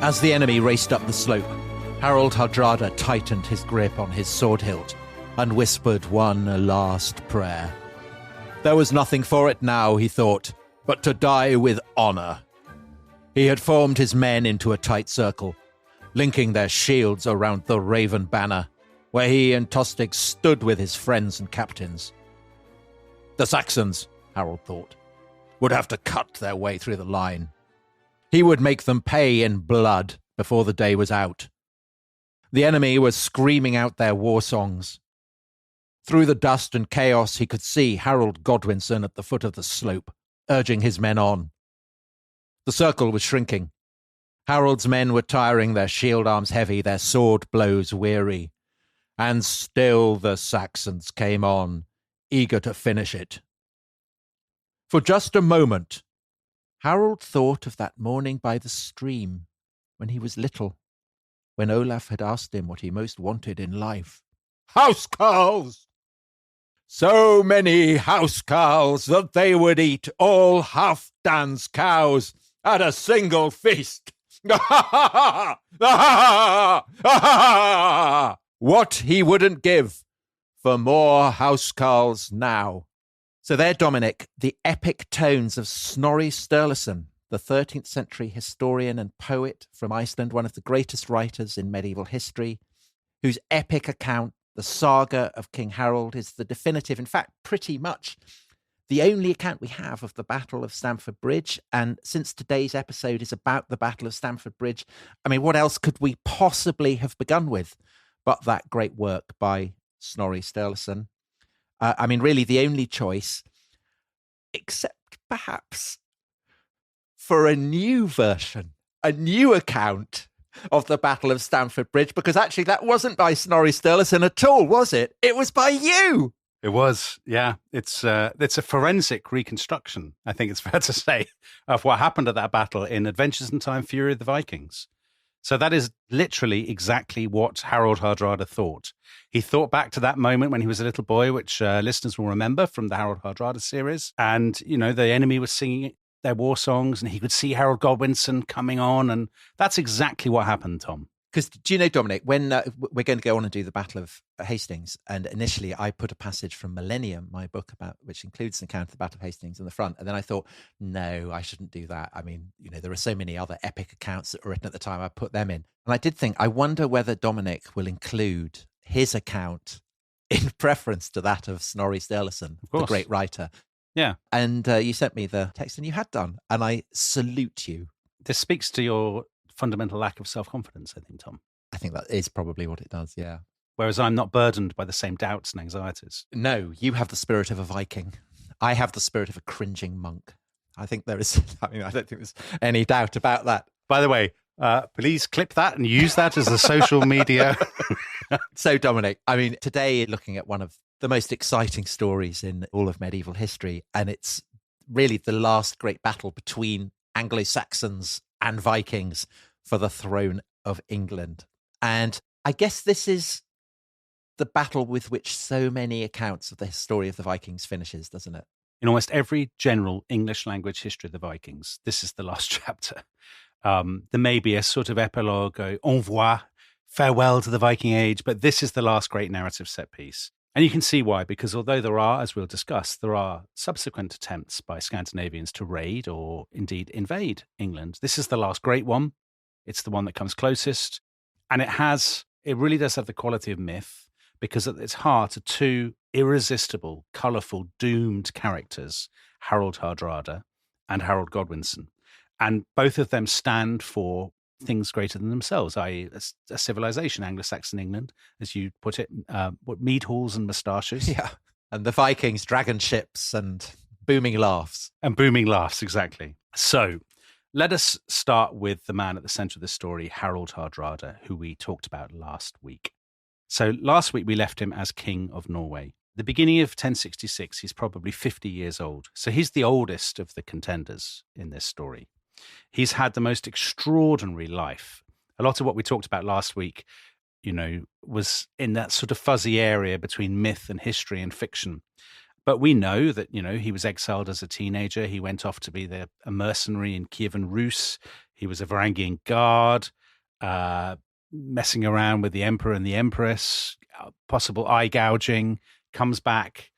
As the enemy raced up the slope, Harald Hardrada tightened his grip on his sword hilt and whispered one last prayer. There was nothing for it now, he thought, but to die with honour. He had formed his men into a tight circle, linking their shields around the Raven banner, where he and Tostig stood with his friends and captains. The Saxons, Harald thought, would have to cut their way through the line. He would make them pay in blood before the day was out. The enemy was screaming out their war songs. Through the dust and chaos, he could see Harald Godwinson at the foot of the slope, urging his men on. The circle was shrinking. Harold's men were tiring, their shield arms heavy, their sword blows weary. And still the Saxons came on, eager to finish it. For just a moment, Harald thought of that morning by the stream, when he was little, when Olaf had asked him what he most wanted in life. Housecarls! So many housecarls that they would eat all Halfdan's cows at a single feast. What he wouldn't give for more housecarls now. So there, Dominic, the epic tones of Snorri Sturluson, the 13th century historian and poet from Iceland, one of the greatest writers in medieval history, whose epic account, the saga of King Harald, is the definitive, in fact, pretty much the only account we have of the Battle of Stamford Bridge. And since today's episode is about the Battle of Stamford Bridge, I mean, what else could we possibly have begun with but that great work by Snorri Sturluson? I mean, really the only choice, except perhaps for a new version, a new account of the Battle of Stamford Bridge, because actually that wasn't by Snorri Sturluson at all, was it? It was by you. It was, yeah. It's a forensic reconstruction, I think it's fair to say, of what happened at that battle in Adventures in Time, Fury of the Vikings. So that is literally exactly what Harald Hardrada thought. He thought back to that moment when he was a little boy, which listeners will remember from the Harald Hardrada series. And, you know, the enemy was singing their war songs and he could see Harald Godwinson coming on. And that's exactly what happened, Tom. Because do you know, Dominic, when we're going to go on and do the Battle of Hastings, and initially I put a passage from Millennium, my book, which includes an account of the Battle of Hastings in the front, and then I thought, no, I shouldn't do that. I mean, you know, there are so many other epic accounts that were written at the time, I put them in. And I did think, I wonder whether Dominic will include his account in preference to that of Snorri Sturluson, the great writer. Yeah. And you sent me the text, and you had done, and I salute you. This speaks to your fundamental lack of self-confidence, I think, Tom. I think that is probably what it does, yeah. Whereas I'm not burdened by the same doubts and anxieties. No, you have the spirit of a Viking. I have the spirit of a cringing monk. I think there is, I don't think there's any doubt about that. By the way, please clip that and use that as a social media. So, Dominic, I mean, today looking at one of the most exciting stories in all of medieval history, and it's really the last great battle between Anglo Saxons and Vikings for the throne of England. And I guess this is the battle with which so many accounts of the story of the Vikings finishes, doesn't it? In almost every general English language history of the Vikings, this is the last chapter. There may be a sort of epilogue, au revoir, farewell to the Viking age, but this is the last great narrative set piece. And you can see why, because although there are, as we'll discuss, there are subsequent attempts by Scandinavians to raid or indeed invade England, this is the last great one. It's the one that comes closest. And it really does have the quality of myth, because at its heart are two irresistible, colourful, doomed characters, Harald Hardrada and Harald Godwinson. And both of them stand for things greater than themselves, i.e. a civilization, Anglo-Saxon England, as you put it, mead halls and moustaches. Yeah, and the Vikings, dragon ships and booming laughs. And booming laughs, exactly. So let us start with the man at the centre of the story, Harald Hardrada, who we talked about last week. So last week we left him as King of Norway. The beginning of 1066, he's probably 50 years old. So he's the oldest of the contenders in this story. He's had the most extraordinary life. A lot of what we talked about last week, you know, was in that sort of fuzzy area between myth and history and fiction. But we know that, you know, he was exiled as a teenager. He went off to be a mercenary in Kievan Rus. He was a Varangian guard. messing around with the emperor and the empress, possible eye gouging, comes back.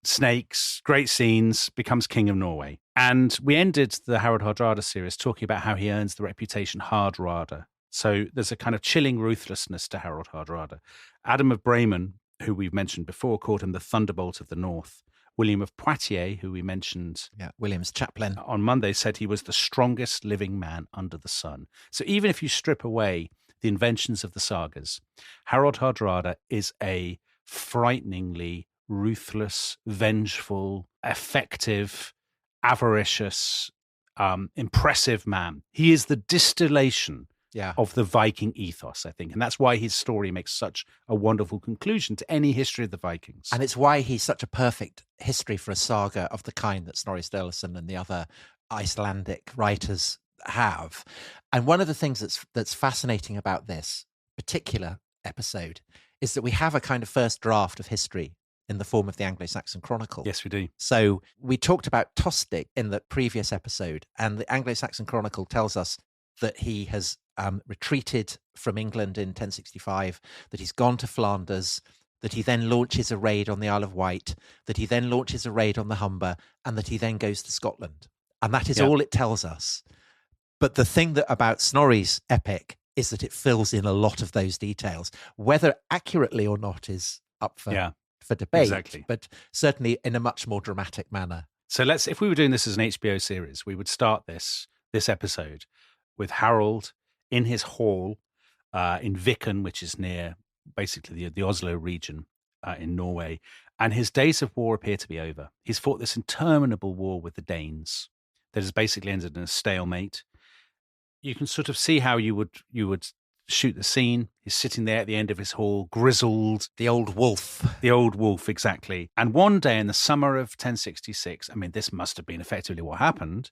Snakes, great scenes, becomes king of Norway. And we ended the Harald Hardrada series talking about how he earns the reputation Hardrada. So there's a kind of chilling ruthlessness to Harald Hardrada. Adam of Bremen, who we've mentioned before, called him the Thunderbolt of the North. William of Poitiers, who we mentioned William's chaplain on Monday, said he was the strongest living man under the sun. So even if you strip away the inventions of the sagas, Harald Hardrada is a frighteningly ruthless, vengeful, effective, avaricious, impressive man. He is the distillation of the Viking ethos, I think. And that's why his story makes such a wonderful conclusion to any history of the Vikings. And it's why he's such a perfect history for a saga of the kind that Snorri Sturluson and the other Icelandic writers have. And one of the things that's fascinating about this particular episode is that we have a kind of first draft of history in the form of the Anglo Saxon Chronicle. Yes, we do. So we talked about Tostig in the previous episode, and the Anglo Saxon Chronicle tells us that he has retreated from England in 1065, that he's gone to Flanders, that he then launches a raid on the Isle of Wight, that he then launches a raid on the Humber, and that he then goes to Scotland. And that is all it tells us. But the thing about Snorri's epic is that it fills in a lot of those details. Whether accurately or not is up for debate, but certainly in a much more dramatic manner. So if we were doing this as an HBO series, we would start this episode with Harold in his hall in Viken, which is near basically the Oslo region in Norway, and his days of war appear to be over. He's fought this interminable war with the Danes that has basically ended in a stalemate. You can sort of see how you would shoot the scene. He's sitting there at the end of his hall, grizzled. The old wolf. The old wolf, exactly. And one day in the summer of 1066, I mean, this must have been effectively what happened,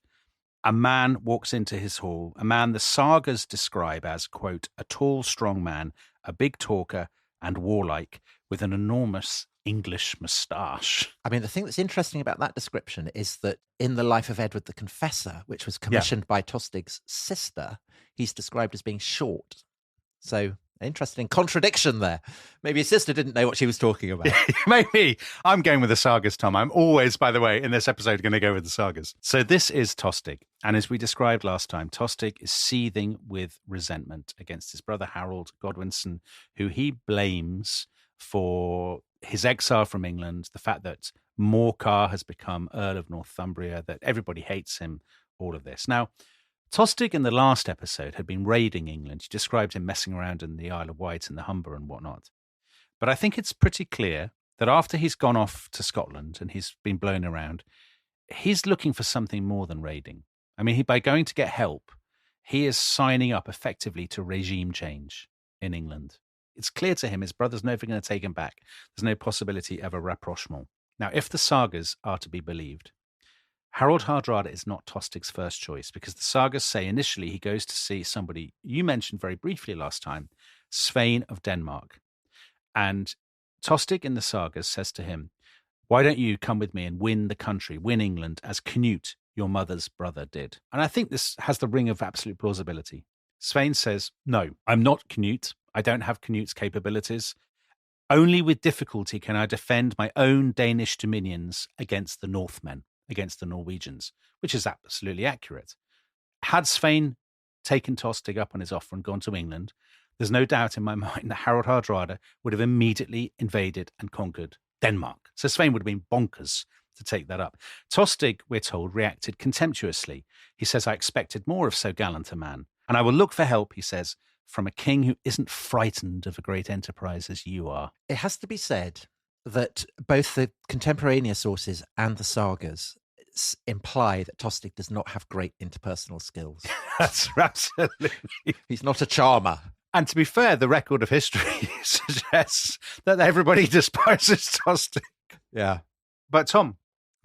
a man walks into his hall, a man the sagas describe as, quote, a tall, strong man, a big talker and warlike, with an enormous English moustache. I mean, the thing that's interesting about that description is that in the Life of Edward the Confessor, which was commissioned by Tostig's sister, he's described as being short. So, interesting contradiction there. Maybe his sister didn't know what she was talking about. Maybe. I'm going with the sagas, Tom. I'm always, by the way, in this episode, going to go with the sagas. So this is Tostig. And as we described last time, Tostig is seething with resentment against his brother Harald Godwinson, who he blames for his exile from England, the fact that Morcar has become Earl of Northumbria, that everybody hates him, all of this. Now, Tostig in the last episode had been raiding England. He described him messing around in the Isle of Wight and the Humber and whatnot. But I think it's pretty clear that after he's gone off to Scotland and he's been blown around, he's looking for something more than raiding. I mean, by going to get help, he is signing up effectively to regime change in England. It's clear to him his brother's never going to take him back. There's no possibility of a rapprochement. Now, if the sagas are to be believed, Harald Hardrada is not Tostig's first choice, because the sagas say initially he goes to see somebody you mentioned very briefly last time, Svein of Denmark. And Tostig in the sagas says to him, why don't you come with me and win the country, win England, as Canute, your mother's brother, did? And I think this has the ring of absolute plausibility. Svein says, no, I'm not Canute. I don't have Canute's capabilities. Only with difficulty can I defend my own Danish dominions against the Northmen, against the Norwegians, which is absolutely accurate. Had Svein taken Tostig up on his offer and gone to England, there's no doubt in my mind that Harald Hardrada would have immediately invaded and conquered Denmark. So Svein would have been bonkers to take that up. Tostig, we're told, reacted contemptuously. He says, I expected more of so gallant a man. And I will look for help, he says, from a king who isn't frightened of a great enterprise as you are. It has to be said that both the contemporaneous sources and the sagas imply that Tostig does not have great interpersonal skills. That's absolutely. He's not a charmer. And to be fair, the record of history suggests that everybody despises Tostig. Yeah. But Tom,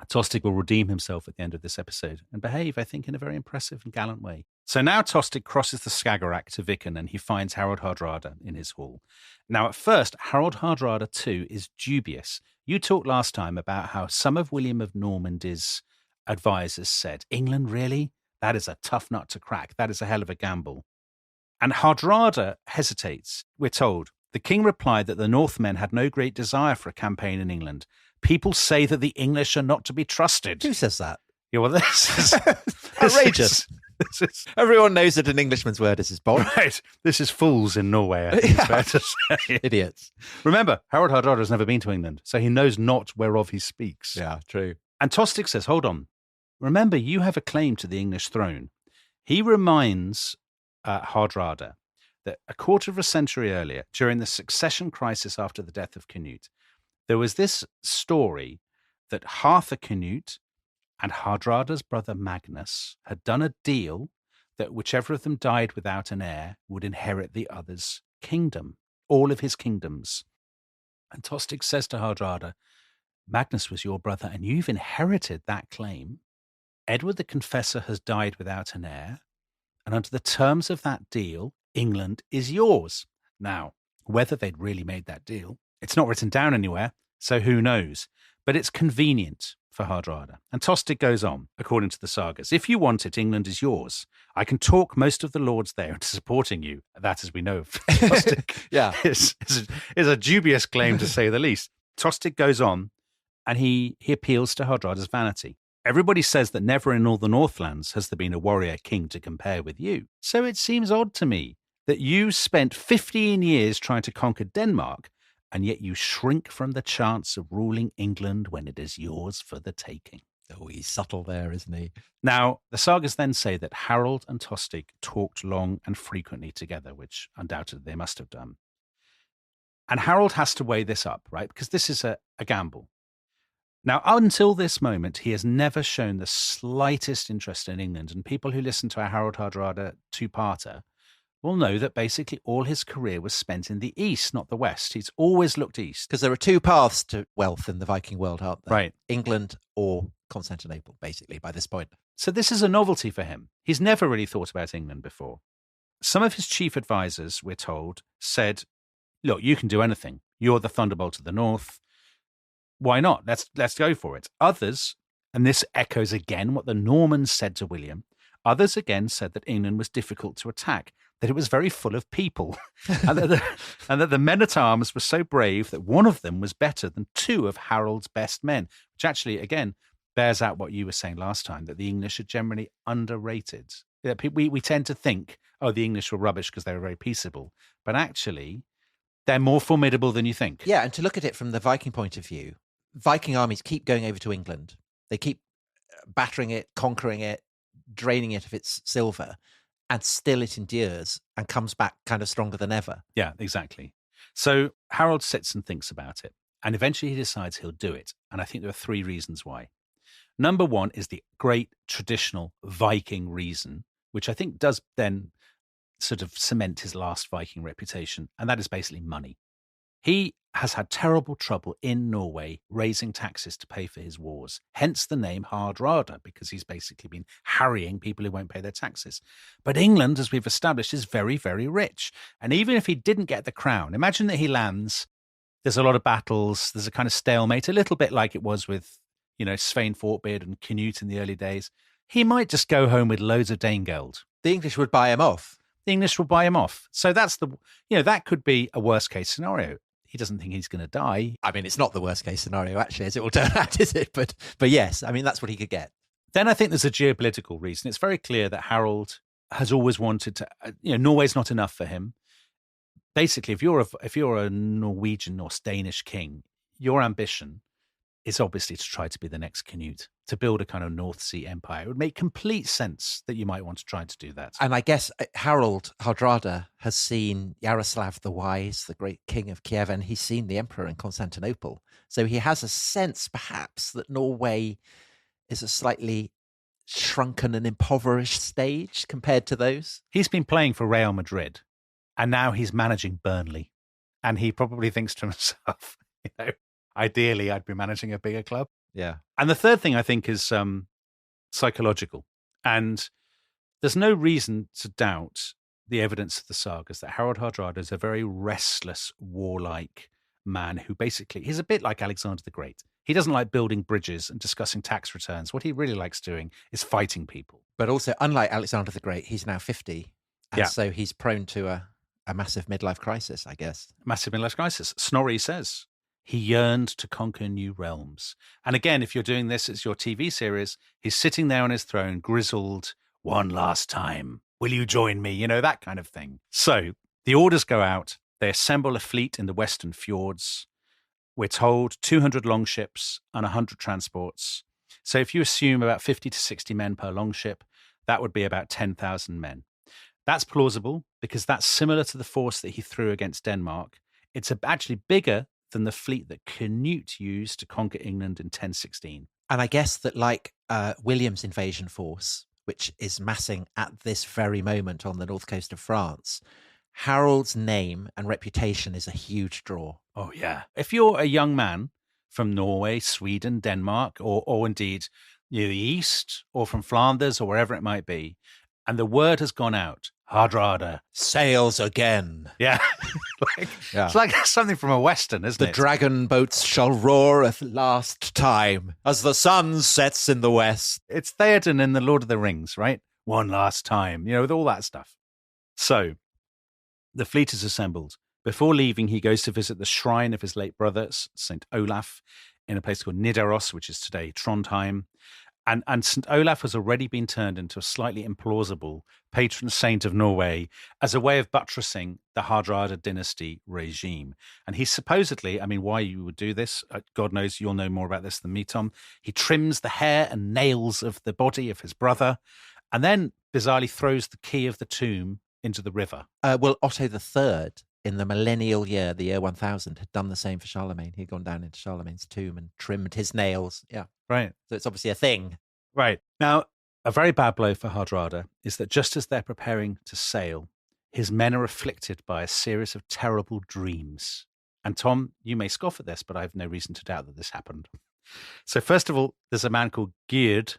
Tostig will redeem himself at the end of this episode and behave, I think, in a very impressive and gallant way. So now Tostig crosses the Skagerrak to Viken and he finds Harald Hardrada in his hall. Now, at first, Harald Hardrada too is dubious. You talked last time about how some of William of Normandy's advisors said, England, really? That is a tough nut to crack. That is a hell of a gamble. And Hardrada hesitates. We're told, the king replied that the Northmen had no great desire for a campaign in England. People say that the English are not to be trusted. Who says that? Yeah, well, this is outrageous. This is Everyone knows that an Englishman's word is his bond. right. This is fools in Norway, I think it's fair to say. Idiots. Remember, Harald Hardrada has never been to England, so he knows not whereof he speaks. Yeah, true. And Tostig says, hold on. Remember, you have a claim to the English throne. He reminds Hardrada that a quarter of a century earlier, during the succession crisis after the death of Canute, there was this story that Harthur Canute and Hardrada's brother Magnus had done a deal that whichever of them died without an heir would inherit the other's kingdom, all of his kingdoms. And Tostig says to Hardrada, Magnus was your brother and you've inherited that claim. Edward the Confessor has died without an heir, and under the terms of that deal, England is yours. Now, whether they'd really made that deal, it's not written down anywhere, so who knows? But it's convenient for Hardrada. And Tostig goes on, according to the sagas, if you want it, England is yours. I can talk most of the lords there into supporting you. That, as we know, Tostig is a dubious claim to say the least. Tostig goes on, and he appeals to Hardrada's vanity. Everybody says that never in all the Northlands has there been a warrior king to compare with you. So it seems odd to me that you spent 15 years trying to conquer Denmark, and yet you shrink from the chance of ruling England when it is yours for the taking. Oh, he's subtle there, isn't he? Now, the sagas then say that Harold and Tostig talked long and frequently together, which undoubtedly they must have done. And Harold has to weigh this up, right? Because this is a gamble. Now, until this moment, he has never shown the slightest interest in England. And people who listen to our Harald Hardrada two-parter will know that basically all his career was spent in the east, not the west. He's always looked east. Because there are two paths to wealth in the Viking world, aren't there? Right. England or Constantinople, basically, by this point. So this is a novelty for him. He's never really thought about England before. Some of his chief advisors, we're told, said, look, you can do anything. You're the thunderbolt of the north. Why not? Let's go for it. Others, and this echoes again what the Normans said to William, others again said that England was difficult to attack, that it was very full of people, and that the men-at-arms were so brave that one of them was better than two of Harold's best men, which actually, again, bears out what you were saying last time, that the English are generally underrated. We tend to think, oh, the English were rubbish because they were very peaceable, but actually, they're more formidable than you think. Yeah, and to look at it from the Viking point of view, Viking armies keep going over to England. They keep battering it, conquering it, draining it of its silver, and still it endures and comes back kind of stronger than ever. Yeah, exactly. So Harold sits and thinks about it, and eventually he decides he'll do it. And I think there are three reasons why. Number one is the great traditional Viking reason, which I think does then sort of cement his last Viking reputation, and that is basically money. He has had terrible trouble in Norway raising taxes to pay for his wars, hence the name Hardrada, because he's basically been harrying people who won't pay their taxes. But England, as we've established, is very, very rich. And even if he didn't get the crown, imagine that he lands, there's a lot of battles, there's a kind of stalemate, a little bit like it was with, Svein Forkbeard and Canute in the early days. He might just go home with loads of Danegeld. The English would buy him off. The English will buy him off. So that's that could be a worst case scenario. He doesn't think he's going to die. I mean, it's not the worst case scenario, actually, as it will turn out, is it? But yes, I mean, that's what he could get. Then I think there's a geopolitical reason. It's very clear that Harold has always wanted to, Norway's not enough for him. Basically, if you're a Norwegian or Danish king, your ambition is obviously to try to be the next Canute, to build a kind of North Sea empire. It would make complete sense that you might want to try to do that. And I guess Harald Hardrada has seen Yaroslav the Wise, the great king of Kiev, and he's seen the emperor in Constantinople. So he has a sense, perhaps, that Norway is a slightly shrunken and impoverished stage compared to those. He's been playing for Real Madrid, and now he's managing Burnley. And he probably thinks to himself, ideally, I'd be managing a bigger club. Yeah. And the third thing I think is psychological. And there's no reason to doubt the evidence of the sagas that Harald Hardrada is a very restless, warlike man who basically, he's a bit like Alexander the Great. He doesn't like building bridges and discussing tax returns. What he really likes doing is fighting people. But also, unlike Alexander the Great, he's now 50. And so he's prone to a massive midlife crisis, I guess. Massive midlife crisis. Snorri says he yearned to conquer new realms. And again, if you're doing this as your TV series, he's sitting there on his throne, grizzled, one last time. Will you join me? You know, that kind of thing. So the orders go out. They assemble a fleet in the western fjords. We're told 200 longships and 100 transports. So if you assume about 50 to 60 men per longship, that would be about 10,000 men. That's plausible because that's similar to the force that he threw against Denmark. It's actually bigger than the fleet that Canute used to conquer England in 1016. And I guess that like William's invasion force, which is massing at this very moment on the north coast of France, Harold's name and reputation is a huge draw. Oh, yeah. If you're a young man from Norway, Sweden, Denmark, or indeed near the east or from Flanders or wherever it might be, and the word has gone out, Hardrada sails again. Yeah. It's like something from a Western, isn't it? The dragon boats shall roar a last time as the sun sets in the west. It's Theoden in The Lord of the Rings, right? One last time, you know, with all that stuff. So the fleet is assembled. Before leaving, he goes to visit the shrine of his late brother, St. Olaf, in a place called Nidaros, which is today Trondheim. And St. Olaf has already been turned into a slightly implausible patron saint of Norway as a way of buttressing the Hardrada dynasty regime. And he supposedly, I mean, why you would do this, God knows you'll know more about this than me, Tom. He trims the hair and nails of the body of his brother and then bizarrely throws the key of the tomb into the river. Well, Otto III, in the millennial year, the year 1000, had done the same for Charlemagne. He'd gone down into Charlemagne's tomb and trimmed his nails. Yeah. Right. So it's obviously a thing. Right. Now, a very bad blow for Hardrada is that just as they're preparing to sail, his men are afflicted by a series of terrible dreams. And Tom, you may scoff at this, but I have no reason to doubt that this happened. So first of all, there's a man called Gyrd,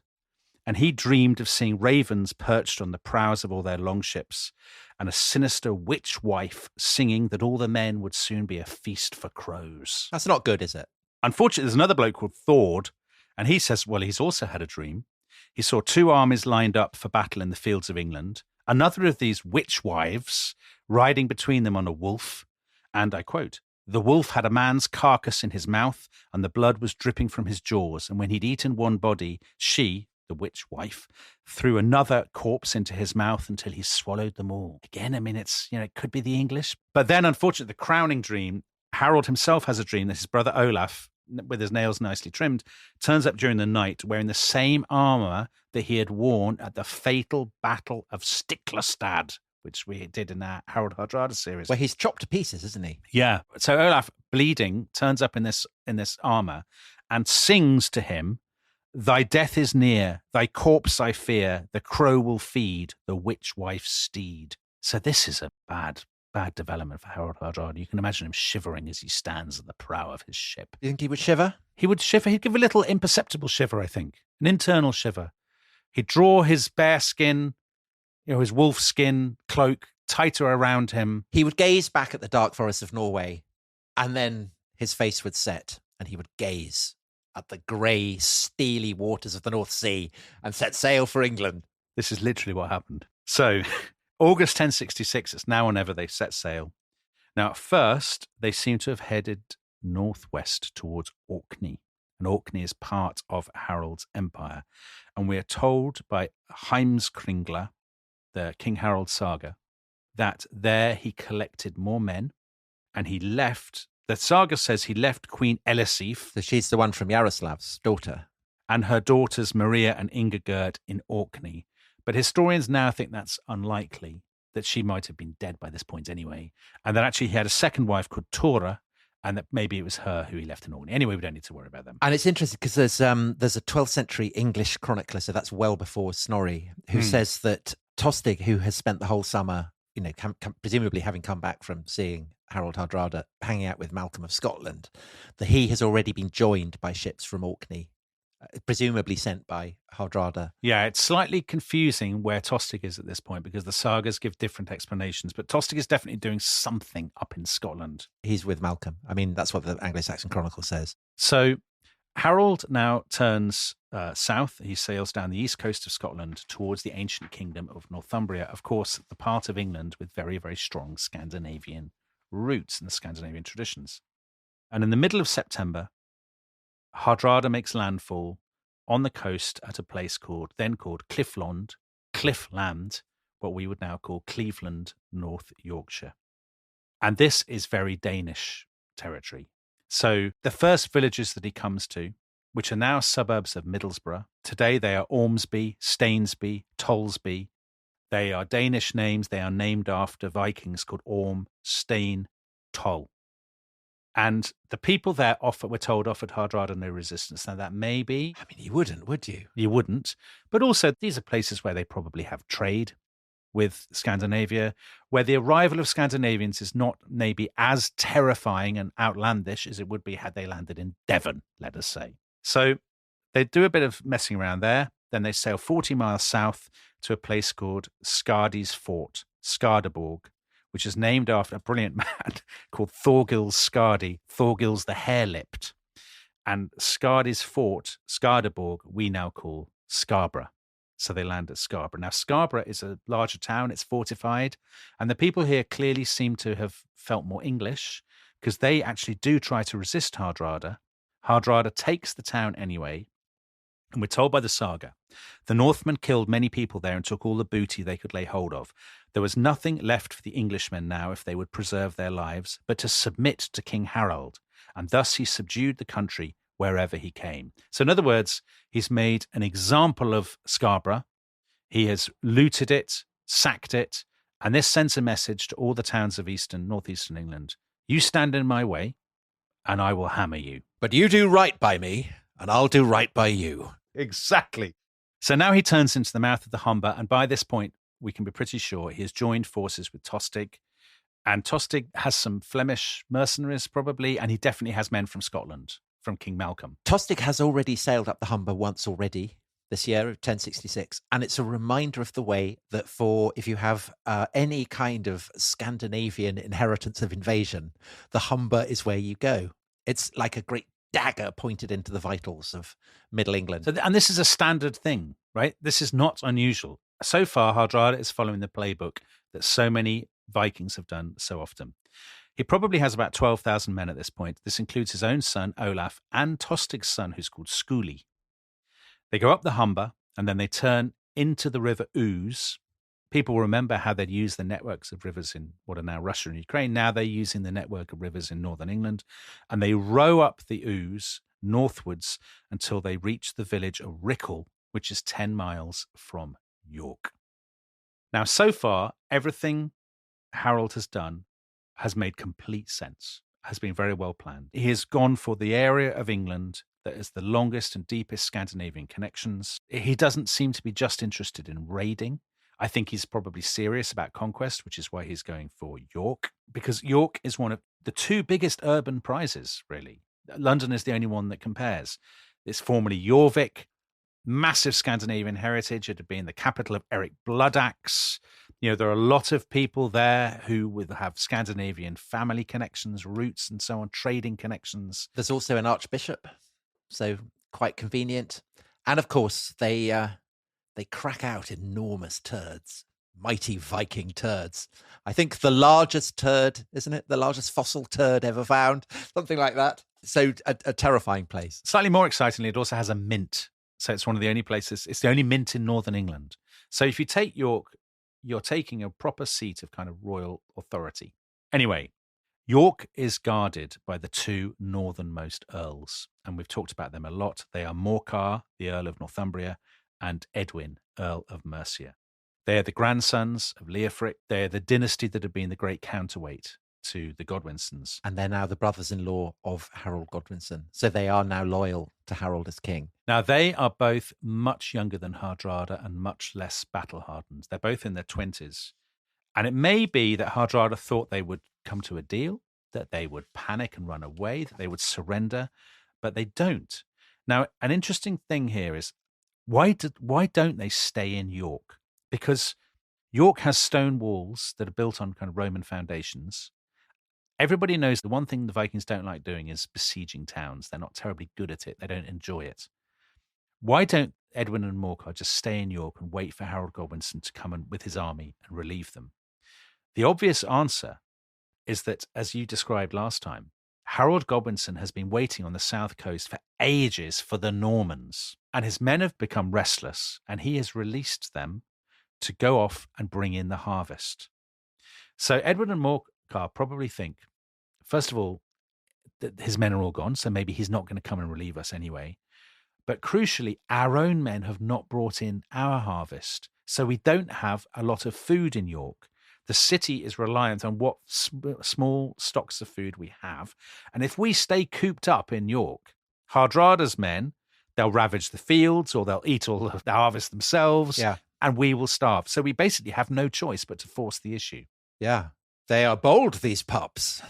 and he dreamed of seeing ravens perched on the prows of all their longships and a sinister witch wife singing that all the men would soon be a feast for crows. That's not good, is it? Unfortunately, there's another bloke called Thord, and he says, well, he's also had a dream. He saw two armies lined up for battle in the fields of England, another of these witch wives riding between them on a wolf, and I quote, "The wolf had a man's carcass in his mouth, and the blood was dripping from his jaws, and when he'd eaten one body, she, the witch wife, threw another corpse into his mouth until he swallowed them all." Again, I mean, it's, you know, it could be the English. But then, unfortunately, the crowning dream, Harold himself has a dream that his brother Olaf, with his nails nicely trimmed, turns up during the night wearing the same armour that he had worn at the fatal Battle of Stiklestad, which we did in our Harald Hardrada series. Where he's chopped to pieces, isn't he? Yeah. So Olaf, bleeding, turns up in this armour and sings to him, "Thy death is near, thy corpse I fear, the crow will feed the witch wife's steed." So this is a bad development for Harald Hardrada. You can imagine him shivering as he stands at the prow of his ship. You think he would shiver? He would shiver. He'd give a little imperceptible shiver, I think. An internal shiver. He'd draw his bear skin, you know, his wolf skin cloak tighter around him. He would gaze back at the dark forests of Norway, and then his face would set, and he would gaze at the grey, steely waters of the North Sea and set sail for England. This is literally what happened. So August 1066, it's now or never they set sail. Now, at first, they seem to have headed northwest towards Orkney. And Orkney is part of Harold's empire. And we are told by Heimskringla, the King Harold saga, that there he collected more men and he left. The saga says he left Queen Elisif. So she's the one from Yaroslav's daughter. And her daughters Maria and Ingigerd in Orkney. But historians now think that's unlikely, that she might have been dead by this point anyway. And that actually he had a second wife called Tora, and that maybe it was her who he left in Orkney. Anyway, we don't need to worry about them. And it's interesting because there's a 12th century English chronicler, so that's well before Snorri, who says that Tostig, who has spent the whole summer, you know, presumably having come back from seeing Harald Hardrada hanging out with Malcolm of Scotland, that he has already been joined by ships from Orkney, presumably sent by Hardrada. Yeah, it's slightly confusing where Tostig is at this point because the sagas give different explanations, but Tostig is definitely doing something up in Scotland. He's with Malcolm. I mean, that's what the Anglo Saxon Chronicle says. So Harold now turns south. He sails down the east coast of Scotland towards the ancient kingdom of Northumbria, of course, the part of England with very, very strong Scandinavian roots and Scandinavian traditions. And in the middle of September, Hardrada makes landfall on the coast at a place called Cliffland, what we would now call Cleveland, North Yorkshire. And this is very Danish territory. So the first villages that he comes to, which are now suburbs of Middlesbrough, today they are Ormsby, Stainsby, Tollesby. They are Danish names. They are named after Vikings called Orm, Stein, Toll. And the people there were told offered Hardrada no resistance. Now that may be... I mean, you wouldn't, would you? You wouldn't. But also these are places where they probably have trade with Scandinavia, where the arrival of Scandinavians is not maybe as terrifying and outlandish as it would be had they landed in Devon, let us say. So they do a bit of messing around there. Then they sail 40 miles south to a place called Skardi's Fort, Skarderborg, which is named after a brilliant man called Thorgils Skardi. Thorgils the Hare-Lipped. And Skardi's Fort, Skarderborg, we now call Scarborough. So they land at Scarborough. Now, Scarborough is a larger town. It's fortified. And the people here clearly seem to have felt more English because they actually do try to resist Hardrada. Hardrada takes the town anyway. And we're told by the saga, the Northmen killed many people there and took all the booty they could lay hold of. There was nothing left for the Englishmen now if they would preserve their lives, but to submit to King Harold. And thus he subdued the country wherever he came. So in other words, he's made an example of Scarborough. He has looted it, sacked it, and this sends a message to all the towns of northeastern England. You stand in my way, and I will hammer you. But you do right by me, and I'll do right by you. Exactly. So now he turns into the mouth of the Humber, and by this point, we can be pretty sure he has joined forces with Tostig. And Tostig has some Flemish mercenaries, probably, and he definitely has men from Scotland, from King Malcolm. Tostig has already sailed up the Humber once already this year, 1066, and it's a reminder of the way that if you have any kind of Scandinavian inheritance of invasion, the Humber is where you go. It's like a great dagger pointed into the vitals of Middle England. And this is a standard thing, right? This is not unusual. So far, Hardrada is following the playbook that so many Vikings have done so often. He probably has about 12,000 men at this point. This includes his own son, Olaf, and Tostig's son, who's called Skuli. They go up the Humber, and then they turn into the river Ouse. People remember how they'd used the networks of rivers in what are now Russia and Ukraine. Now they're using the network of rivers in northern England. And they row up the Ouse northwards until they reach the village of Rickle, which is 10 miles from York. Now, so far, everything Harold has done has made complete sense, has been very well planned. He has gone for the area of England that is the longest and deepest Scandinavian connections. He doesn't seem to be just interested in raiding. I think he's probably serious about conquest, which is why he's going for York, because York is one of the two biggest urban prizes, really. London is the only one that compares. It's formerly Jorvik, massive Scandinavian heritage. It had been the capital of Eric Bloodaxe. You know, there are a lot of people there who would have Scandinavian family connections, roots, and so on, trading connections. There's also an archbishop, so quite convenient. And of course, they crack out enormous turds, mighty Viking turds. I think the largest turd, isn't it? The largest fossil turd ever found, something like that. So a terrifying place. Slightly more excitingly, it also has a mint. So it's one of the only places, it's the only mint in northern England. So if you take York, you're taking a proper seat of kind of royal authority. Anyway, York is guarded by the two northernmost earls, and we've talked about them a lot. They are Morcar, the Earl of Northumbria, and Edwin, Earl of Mercia. They are the grandsons of Leofric. They are the dynasty that have been the great counterweight to the Godwinsons. And they're now the brothers-in-law of Harold Godwinson. So they are now loyal to Harold as king. Now, they are both much younger than Hardrada and much less battle-hardened. They're both in their 20s. And it may be that Hardrada thought they would come to a deal, that they would panic and run away, that they would surrender, but they don't. Now, an interesting thing here is, why don't they stay in York? Because York has stone walls that are built on kind of Roman foundations, Everybody knows the one thing the Vikings don't like doing is besieging towns. They're not terribly good at it. They don't enjoy it. Why don't Edwin and Morcar just stay in York and wait for Harold Godwinson to come with his army and relieve them? The obvious answer is that, as you described last time, Harold Godwinson has been waiting on the south coast for ages for the Normans, and his men have become restless, and he has released them to go off and bring in the harvest. So Edwin and Morcar probably think, first of all, that his men are all gone, so maybe he's not going to come and relieve us anyway. But crucially, our own men have not brought in our harvest, so we don't have a lot of food in York. The city is reliant on what small stocks of food we have. And if we stay cooped up in York, Hardrada's men, they'll ravage the fields or they'll eat all of the harvest themselves, and we will starve. So we basically have no choice but to force the issue. Yeah. They are bold, these pups.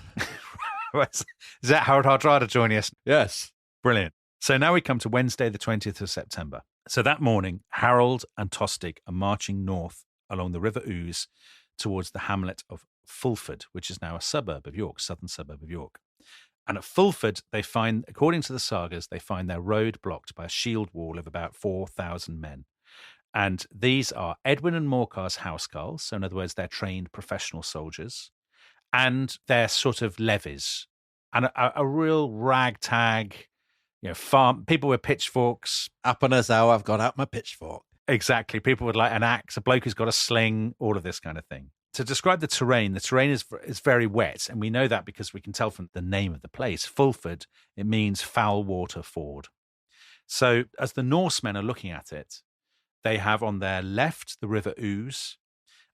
Is that Harald Hardrada joining us? Yes. Brilliant. So now we come to Wednesday, the 20th of September. So that morning, Harold and Tostig are marching north along the River Ouse towards the hamlet of Fulford, which is now a suburb of York, southern suburb of York. And at Fulford, they find, according to the sagas, they find their road blocked by a shield wall of about 4,000 men. And these are Edwin and Morcar's housecarls, so in other words, they're trained professional soldiers, and they're sort of levies, and a real ragtag, farm people with pitchforks. Up on us how I've got out my pitchfork. Exactly. People with like an axe, a bloke who's got a sling, all of this kind of thing. To describe the terrain is very wet, and we know that because we can tell from the name of the place, Fulford. It means foul water ford. So as the Norsemen are looking at it, they have on their left the River Ouse,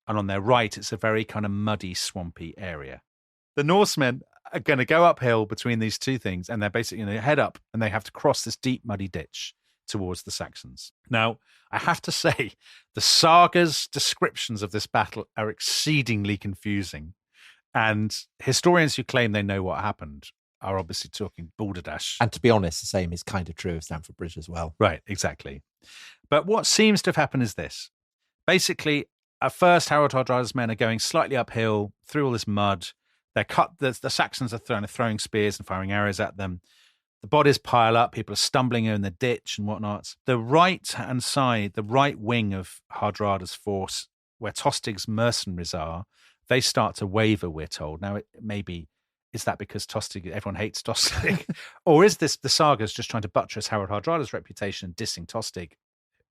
and on their right it's a very kind of muddy, swampy area. The Norsemen are going to go uphill between these two things, and they're basically going to head up, and they have to cross this deep, muddy ditch towards the Saxons. Now, I have to say, the saga's descriptions of this battle are exceedingly confusing, and historians who claim they know what happened are obviously talking balderdash. And to be honest, the same is kind of true of Stamford Bridge as well. Right, exactly. But what seems to have happened is this. Basically, at first, Harald Hardrada's men are going slightly uphill through all this mud. They're cut. The Saxons are throwing spears and firing arrows at them. The bodies pile up. People are stumbling in the ditch and whatnot. The right-hand side, the right wing of Hardrada's force, where Tostig's mercenaries are, they start to waver, we're told. Now, is that because everyone hates Tostig? Or is this the sagas just trying to buttress Harald Hardrada's reputation and dissing Tostig?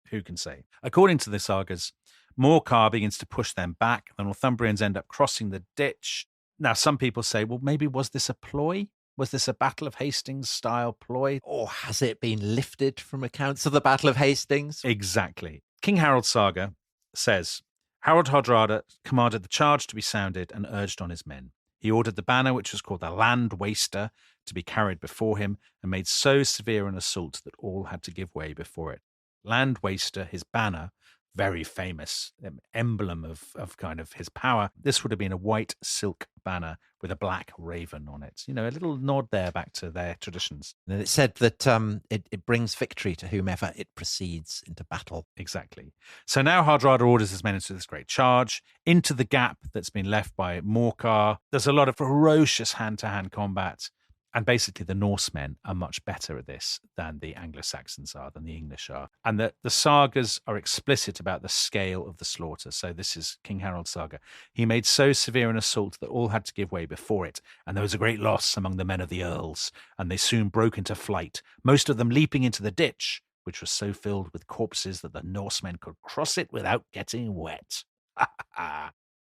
Who can say? According to the sagas, Morcar begins to push them back. The Northumbrians end up crossing the ditch. Now, some people say, well, maybe was this a ploy? Was this a Battle of Hastings style ploy? Or has it been lifted from accounts of the Battle of Hastings? Exactly. King Harold's saga says, Harald Hardrada commanded the charge to be sounded and urged on his men. He ordered the banner, which was called the Land Waster, to be carried before him and made so severe an assault that all had to give way before it. Land Waster, his banner, very famous emblem of kind of his power. This would have been a white silk banner with a black raven on it. A little nod there back to their traditions. And it said that it brings victory to whomever it proceeds into battle. Exactly. So now Hardrada orders his men into this great charge, into the gap that's been left by Morcar. There's a lot of ferocious hand-to-hand combat. And basically, the Norsemen are much better at this than the Anglo Saxons are, than the English are. And the sagas are explicit about the scale of the slaughter. So this is King Harold's saga. He made so severe an assault that all had to give way before it. And there was a great loss among the men of the earls. And they soon broke into flight, most of them leaping into the ditch, which was so filled with corpses that the Norsemen could cross it without getting wet.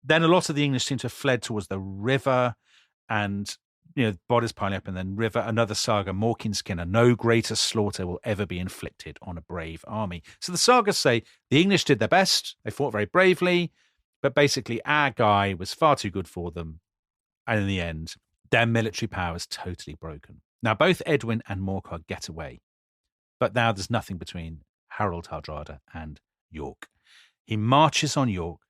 Then a lot of the English seem to have fled towards the river, and bodies piling up, and then river. Another saga, Morkinskinna, no greater slaughter will ever be inflicted on a brave army. So the sagas say the English did their best. They fought very bravely, but basically our guy was far too good for them. And in the end, their military power is totally broken. Now, both Edwin and Morcar get away, but now there's nothing between Harald Hardrada and York. He marches on York,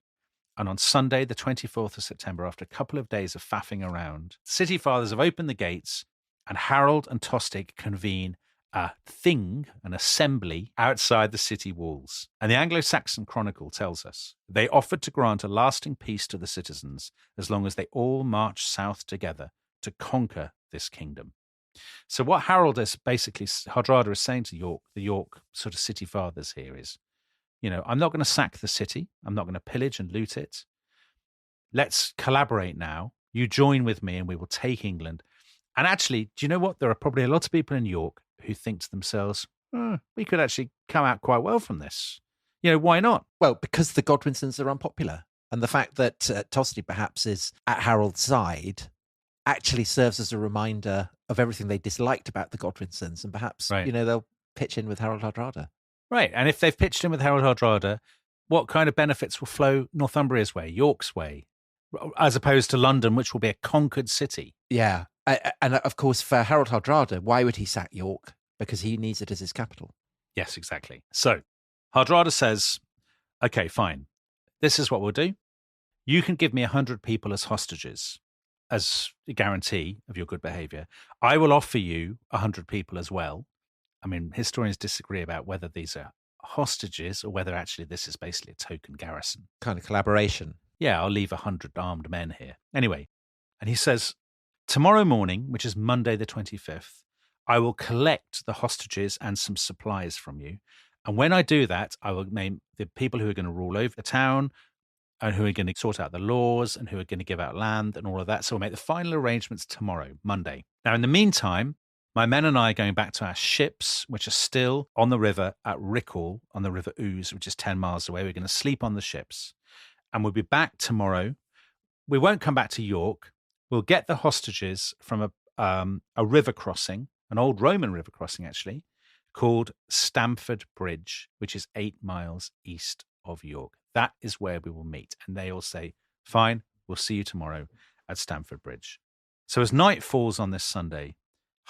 and on Sunday, the 24th of September, after a couple of days of faffing around, the city fathers have opened the gates, and Harold and Tostig convene a an assembly, outside the city walls. And the Anglo-Saxon Chronicle tells us they offered to grant a lasting peace to the citizens as long as they all marched south together to conquer this kingdom. So what Hardrada is saying to the York sort of city fathers here is, I'm not going to sack the city. I'm not going to pillage and loot it. Let's collaborate now. You join with me and we will take England. And actually, do you know what? There are probably a lot of people in York who think to themselves, we could actually come out quite well from this. Why not? Well, because the Godwinsons are unpopular. And the fact that Tostig perhaps is at Harold's side actually serves as a reminder of everything they disliked about the Godwinsons. And perhaps, they'll pitch in with Harald Hardrada. Right. And if they've pitched in with Harald Hardrada, what kind of benefits will flow Northumbria's way, York's way, as opposed to London, which will be a conquered city? Yeah. And of course, for Harald Hardrada, why would he sack York? Because he needs it as his capital. Yes, exactly. So Hardrada says, okay, fine. This is what we'll do. You can give me 100 people as hostages as a guarantee of your good behavior. I will offer you 100 people as well. I mean, historians disagree about whether these are hostages or whether actually this is basically a token garrison. Kind of collaboration. Yeah, I'll leave 100 armed men here. Anyway, and he says, tomorrow morning, which is Monday the 25th, I will collect the hostages and some supplies from you. And when I do that, I will name the people who are going to rule over the town and who are going to sort out the laws and who are going to give out land and all of that. So we'll make the final arrangements tomorrow, Monday. Now, in the meantime, my men and I are going back to our ships, which are still on the river at Rickall on the River Ouse, which is 10 miles away. We're going to sleep on the ships and we'll be back tomorrow. We won't come back to York. We'll get the hostages from a river crossing, an old Roman river crossing, actually, called Stamford Bridge, which is 8 miles east of York. That is where we will meet. And they all say, fine, we'll see you tomorrow at Stamford Bridge. So as night falls on this Sunday,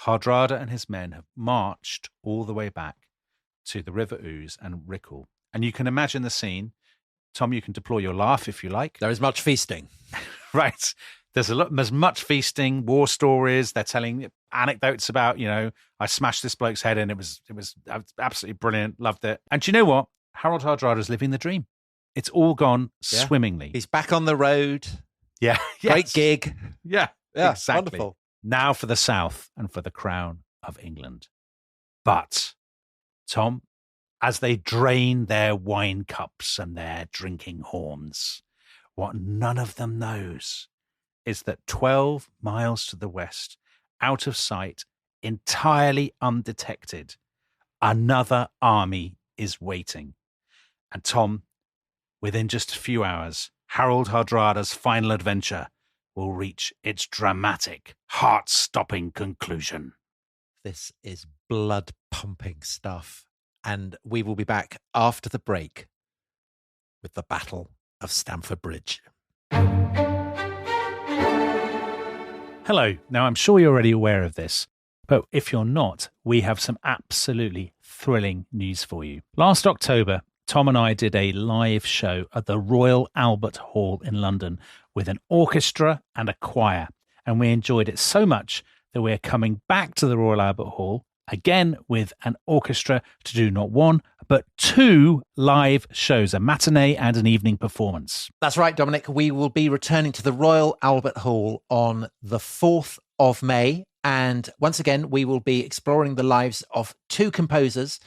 Hardrada and his men have marched all the way back to the River Ouse and Rickall. And you can imagine the scene. Tom, you can deploy your laugh if you like. There is much feasting. Right. There's much feasting, war stories. They're telling anecdotes about, I smashed this bloke's head in. It was absolutely brilliant. Loved it. And do you know what? Harald Hardrada is living the dream. It's all gone swimmingly. He's back on the road. Yeah. Great gig. Yeah, exactly. Wonderful. Now for the South and for the crown of England. But, Tom, as they drain their wine cups and their drinking horns, what none of them knows is that 12 miles to the west, out of sight, entirely undetected, another army is waiting. And Tom, within just a few hours, Harald Hardrada's final adventure will reach its dramatic, heart-stopping conclusion. This is blood-pumping stuff. And we will be back after the break with the Battle of Stamford Bridge. Hello. Now, I'm sure you're already aware of this, but if you're not, we have some absolutely thrilling news for you. Last October, Tom and I did a live show at the Royal Albert Hall in London with an orchestra and a choir, and we enjoyed it so much that we're coming back to the Royal Albert Hall again with an orchestra to do not one, but 2 live shows, a matinee and an evening performance. That's right, Dominic. We will be returning to the Royal Albert Hall on the 4th of May. And once again, we will be exploring the lives of 2 composers.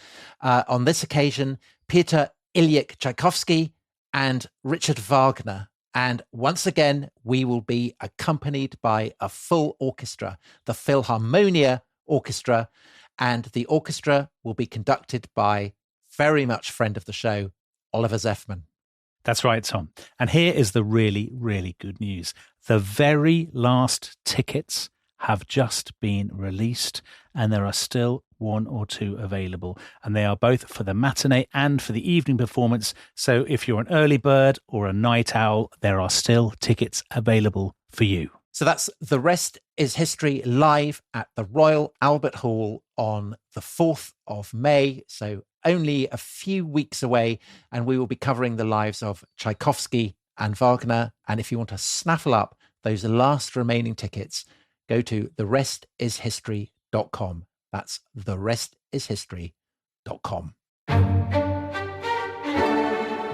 On this occasion, Peter Ilyich Tchaikovsky and Richard Wagner. And once again, we will be accompanied by a full orchestra, the Philharmonia Orchestra. And the orchestra will be conducted by very much friend of the show, Oliver Zeffman. That's right, Tom. And here is the really, really good news. The very last tickets have just been released, and there are still 1 or 2 available. And they are both for the matinee and for the evening performance. So if you're an early bird or a night owl, there are still tickets available for you. So that's The Rest is History live at the Royal Albert Hall on the 4th of May. So only a few weeks away. And we will be covering the lives of Tchaikovsky and Wagner. And if you want to snaffle up those last remaining tickets, go to therestishistory.com. That's therestishistory.com.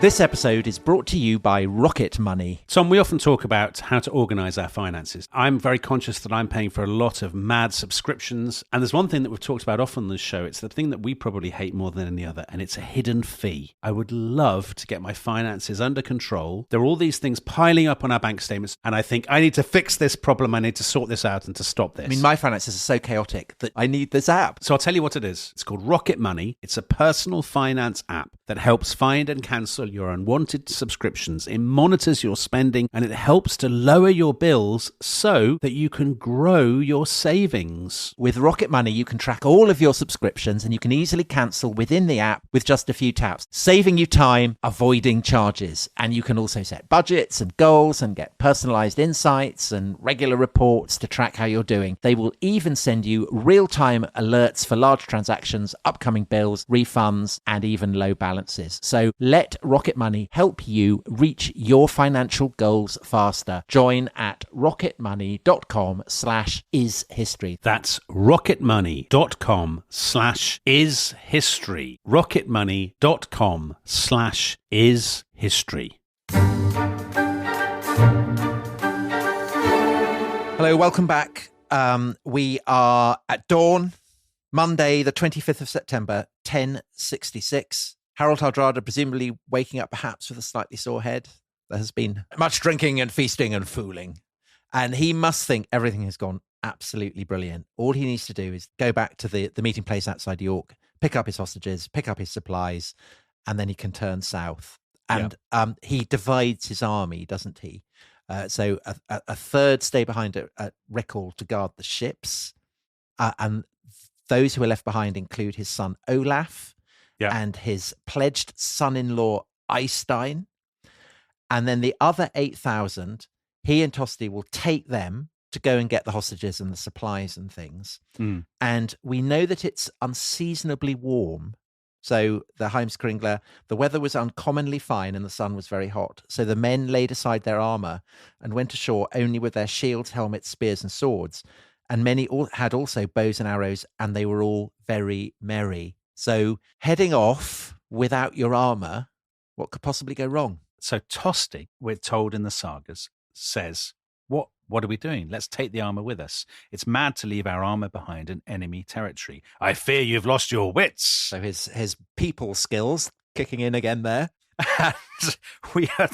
This episode is brought to you by Rocket Money. Tom, we often talk about how to organise our finances. I'm very conscious that I'm paying for a lot of mad subscriptions. And there's one thing that we've talked about often on this show. It's the thing that we probably hate more than any other, and it's a hidden fee. I would love to get my finances under control. There are all these things piling up on our bank statements, and I think I need to fix this problem. I need to sort this out and to stop this. I mean, my finances are so chaotic that I need this app. So I'll tell you what it is. It's called Rocket Money. It's a personal finance app that helps find and cancel your unwanted subscriptions. It monitors your spending and it helps to lower your bills so that you can grow your savings. With Rocket Money, you can track all of your subscriptions and you can easily cancel within the app with just a few taps, saving you time, avoiding charges. And you can also set budgets and goals and get personalized insights and regular reports to track how you're doing. They will even send you real-time alerts for large transactions, upcoming bills, refunds, and even low balances. So let Rocket Money help you reach your financial goals faster. Join at rocketmoney.com/ishistory. That's rocketmoney.com/ishistory. rocketmoney.com/ishistory. Hello, welcome back. We are at dawn, Monday, the 25th of September, 1066. Harald Hardrada presumably waking up perhaps with a slightly sore head. There has been much drinking and feasting and fooling. And he must think everything has gone absolutely brilliant. All he needs to do is go back to the meeting place outside York, pick up his hostages, pick up his supplies, and then he can turn south. And he divides his army, doesn't he? So a third stay behind at Rickle to guard the ships. And those who are left behind include his son Olaf, and his pledged son-in-law Eystein. And then the other 8,000, he and Tostig will take them to go and get the hostages and the supplies and things. And we know that it's unseasonably warm. So the Heimskringla, the weather was uncommonly fine and the sun was very hot. So the men laid aside their armour and went ashore only with their shields, helmets, spears and swords. And many had also bows and arrows, and they were all very merry. So heading off without your armour, what could possibly go wrong? So Tostig, we're told in the sagas, says, what are we doing? Let's take the armour with us. It's mad to leave our armour behind in enemy territory. I fear you've lost your wits. So his people skills kicking in again there. And we are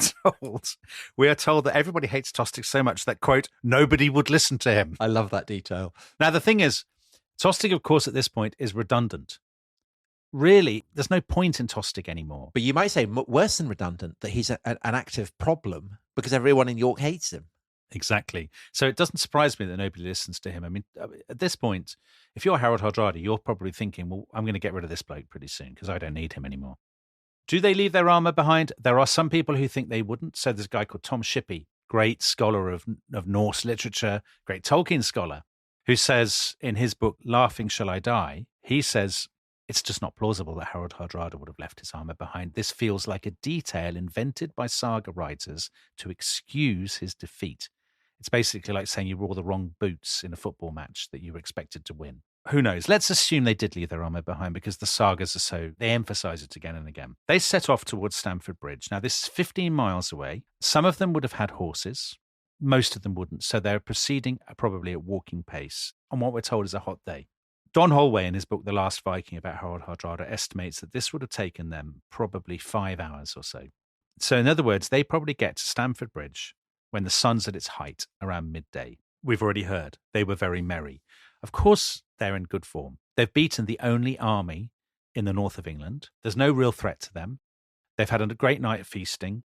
told that everybody hates Tostig so much that, quote, nobody would listen to him. I love that detail. Now, the thing is, Tostig, of course, at this point is redundant. Really, there's no point in Tostig anymore. But you might say worse than redundant, that he's an active problem because everyone in York hates him. Exactly. So it doesn't surprise me that nobody listens to him. I mean, at this point, if you're Harald Hardrada, you're probably thinking, well, I'm going to get rid of this bloke pretty soon because I don't need him anymore. Do they leave their armour behind? There are some people who think they wouldn't. So there's a guy called Tom Shippey, great scholar of Norse literature, great Tolkien scholar, who says in his book, Laughing Shall I Die, he says, it's just not plausible that Harald Hardrada would have left his armour behind. This feels like a detail invented by saga writers to excuse his defeat. It's basically like saying you wore the wrong boots in a football match that you were expected to win. Who knows? Let's assume they did leave their armour behind because the sagas they emphasise it again and again. They set off towards Stamford Bridge. Now, this is 15 miles away. Some of them would have had horses. Most of them wouldn't. So they're proceeding probably at walking pace on what we're told is a hot day. Don Holway, in his book The Last Viking about Harald Hardrada, estimates that this would have taken them probably 5 hours or so. So in other words, they probably get to Stamford Bridge when the sun's at its height around midday. We've already heard they were very merry. Of course, they're in good form. They've beaten the only army in the north of England. There's no real threat to them. They've had a great night of feasting.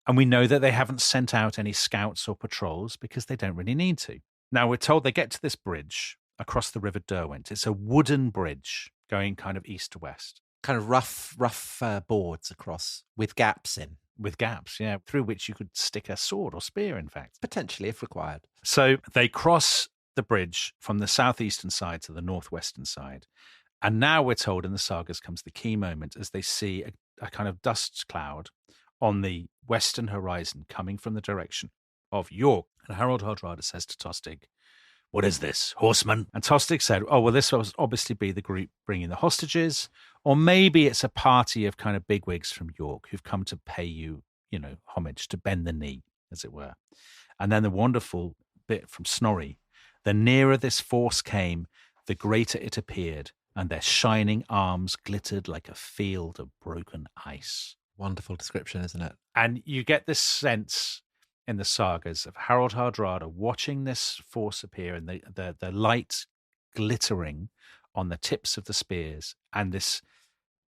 And we know that they haven't sent out any scouts or patrols because they don't really need to. Now, we're told they get to this bridge across the River Derwent. It's a wooden bridge going kind of east to west. Kind of rough boards across with gaps in. With gaps, yeah, through which you could stick a sword or spear, in fact. Potentially, if required. So they cross the bridge from the southeastern side to the northwestern side. And now we're told in the sagas comes the key moment as they see a kind of dust cloud on the western horizon coming from the direction of York. And Harald Hardrada says to Tostig, "What is this, horseman?" And Tostig said, "Oh, well, this will obviously be the group bringing the hostages, Or maybe it's a party of kind of bigwigs from York who've come to pay you, homage, to bend the knee, as it were. And then the wonderful bit from Snorri, the nearer this force came, the greater it appeared, and their shining arms glittered like a field of broken ice. Wonderful description, isn't it? And you get this sense in the sagas of Harald Hardrada watching this force appear and the light glittering on the tips of the spears, and this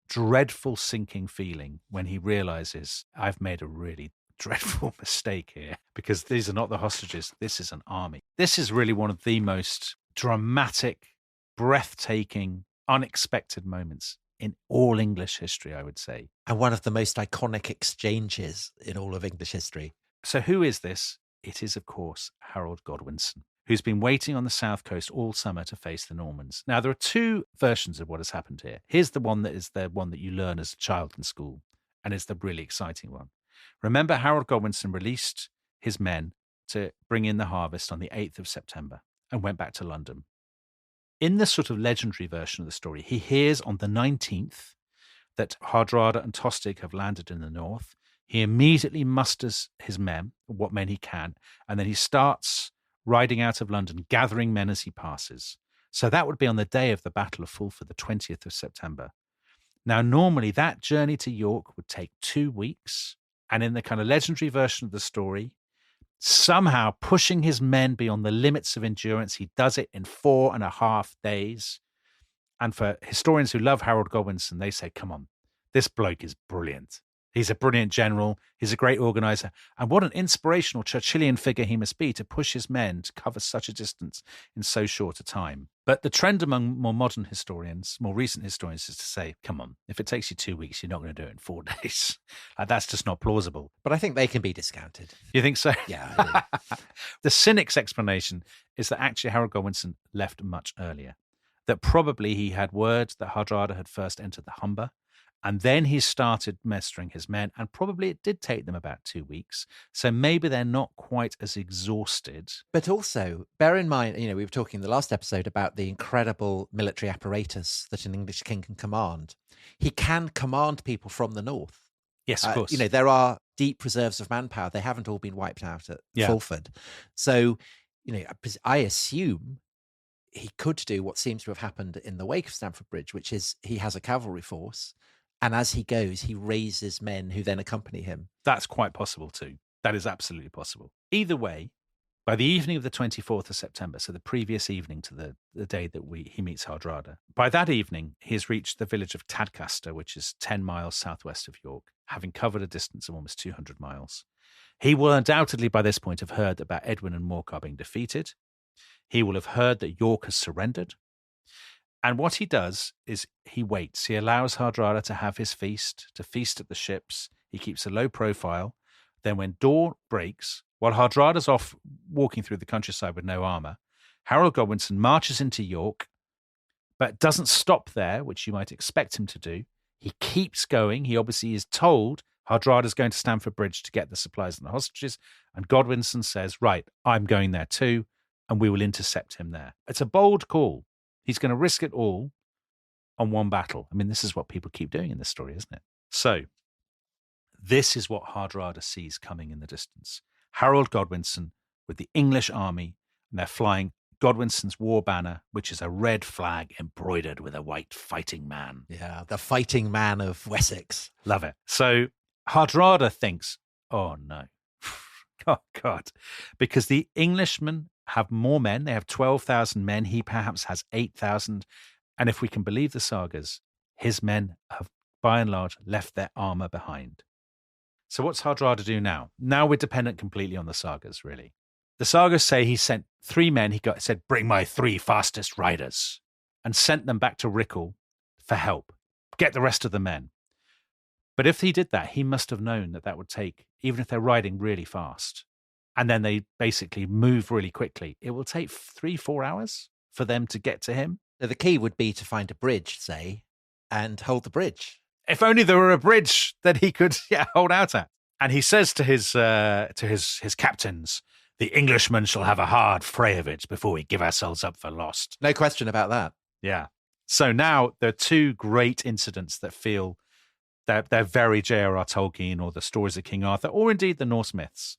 dreadful sinking feeling when he realizes, I've made a really dreadful mistake here, because these are not the hostages, this is an army. This is really one of the most dramatic, breathtaking, unexpected moments in all English history, I would say. And one of the most iconic exchanges in all of English history. So who is this? It is, of course, Harold Godwinson, who's been waiting on the south coast all summer to face the Normans. Now, there are two versions of what has happened here. Here's the one that is the one that you learn as a child in school, and it's the really exciting one. Remember, Harold Godwinson released his men to bring in the harvest on the 8th of September and went back to London. In the sort of legendary version of the story, he hears on the 19th that Hardrada and Tostig have landed in the north. He immediately musters his men, what men he can, and then he starts riding out of London, gathering men as he passes. So that would be on the day of the Battle of Fulford, the 20th of September. Now, normally that journey to York would take 2 weeks. And in the kind of legendary version of the story, somehow pushing his men beyond the limits of endurance, he does it in 4.5 days. And for historians who love Harold Godwinson, they say, come on, this bloke is brilliant. He's a brilliant general. He's a great organizer. And what an inspirational Churchillian figure he must be to push his men to cover such a distance in so short a time. But the trend among more modern historians, more recent historians, is to say, come on, if it takes you 2 weeks, you're not going to do it in 4 days. That's just not plausible. But I think they can be discounted. You think so? Yeah. I do. The cynic's explanation is that actually Harold Godwinson left much earlier. That probably he had word that Hardrada had first entered the Humber, and then he started mustering his men, and probably it did take them about 2 weeks. So maybe they're not quite as exhausted. But also, bear in mind, we were talking in the last episode about the incredible military apparatus that an English king can command. He can command people from the north. Yes, of course. There are deep reserves of manpower. They haven't all been wiped out at Yeah. Fulford. So, I assume he could do what seems to have happened in the wake of Stamford Bridge, which is he has a cavalry force. And as he goes, he raises men who then accompany him. That's quite possible too. That is absolutely possible. Either way, by the evening of the 24th of September, so the previous evening to the day that he meets Hardrada, by that evening, he has reached the village of Tadcaster, which is 10 miles southwest of York, having covered a distance of almost 200 miles. He will undoubtedly by this point have heard about Edwin and Morcar being defeated. He will have heard that York has surrendered. And what he does is he waits. He allows Hardrada to have his feast, to feast at the ships. He keeps a low profile. Then when dawn breaks, while Hardrada's off walking through the countryside with no armour, Harold Godwinson marches into York, but doesn't stop there, which you might expect him to do. He keeps going. He obviously is told Hardrada's going to Stamford Bridge to get the supplies and the hostages. And Godwinson says, right, I'm going there too, and we will intercept him there. It's a bold call. He's going to risk it all on one battle. I mean, this is what people keep doing in this story, isn't it? So this is what Hardrada sees coming in the distance. Harold Godwinson with the English army, and they're flying Godwinson's war banner, which is a red flag embroidered with a white fighting man. Yeah, the fighting man of Wessex. Love it. So Hardrada thinks, oh no, oh God, because the Englishmen have more men. They have 12,000 men. He perhaps has 8,000. And if we can believe the sagas, his men have by and large left their armor behind. So what's Hardrada do now? Now we're dependent completely on the sagas, really. The sagas say he sent 3 men. He said, bring my 3 fastest riders, and sent them back to Rickle for help. Get the rest of the men. But if he did that, he must have known that would take, even if they're riding really fast, and then they basically move really quickly, it will take 3-4 hours for them to get to him. So the key would be to find a bridge, say, and hold the bridge. If only there were a bridge that he could hold out at. And he says to his captains, the Englishmen shall have a hard fray of it before we give ourselves up for lost. No question about that. Yeah. So now there are two great incidents that feel they're very J.R.R. Tolkien or the stories of King Arthur, or indeed the Norse myths.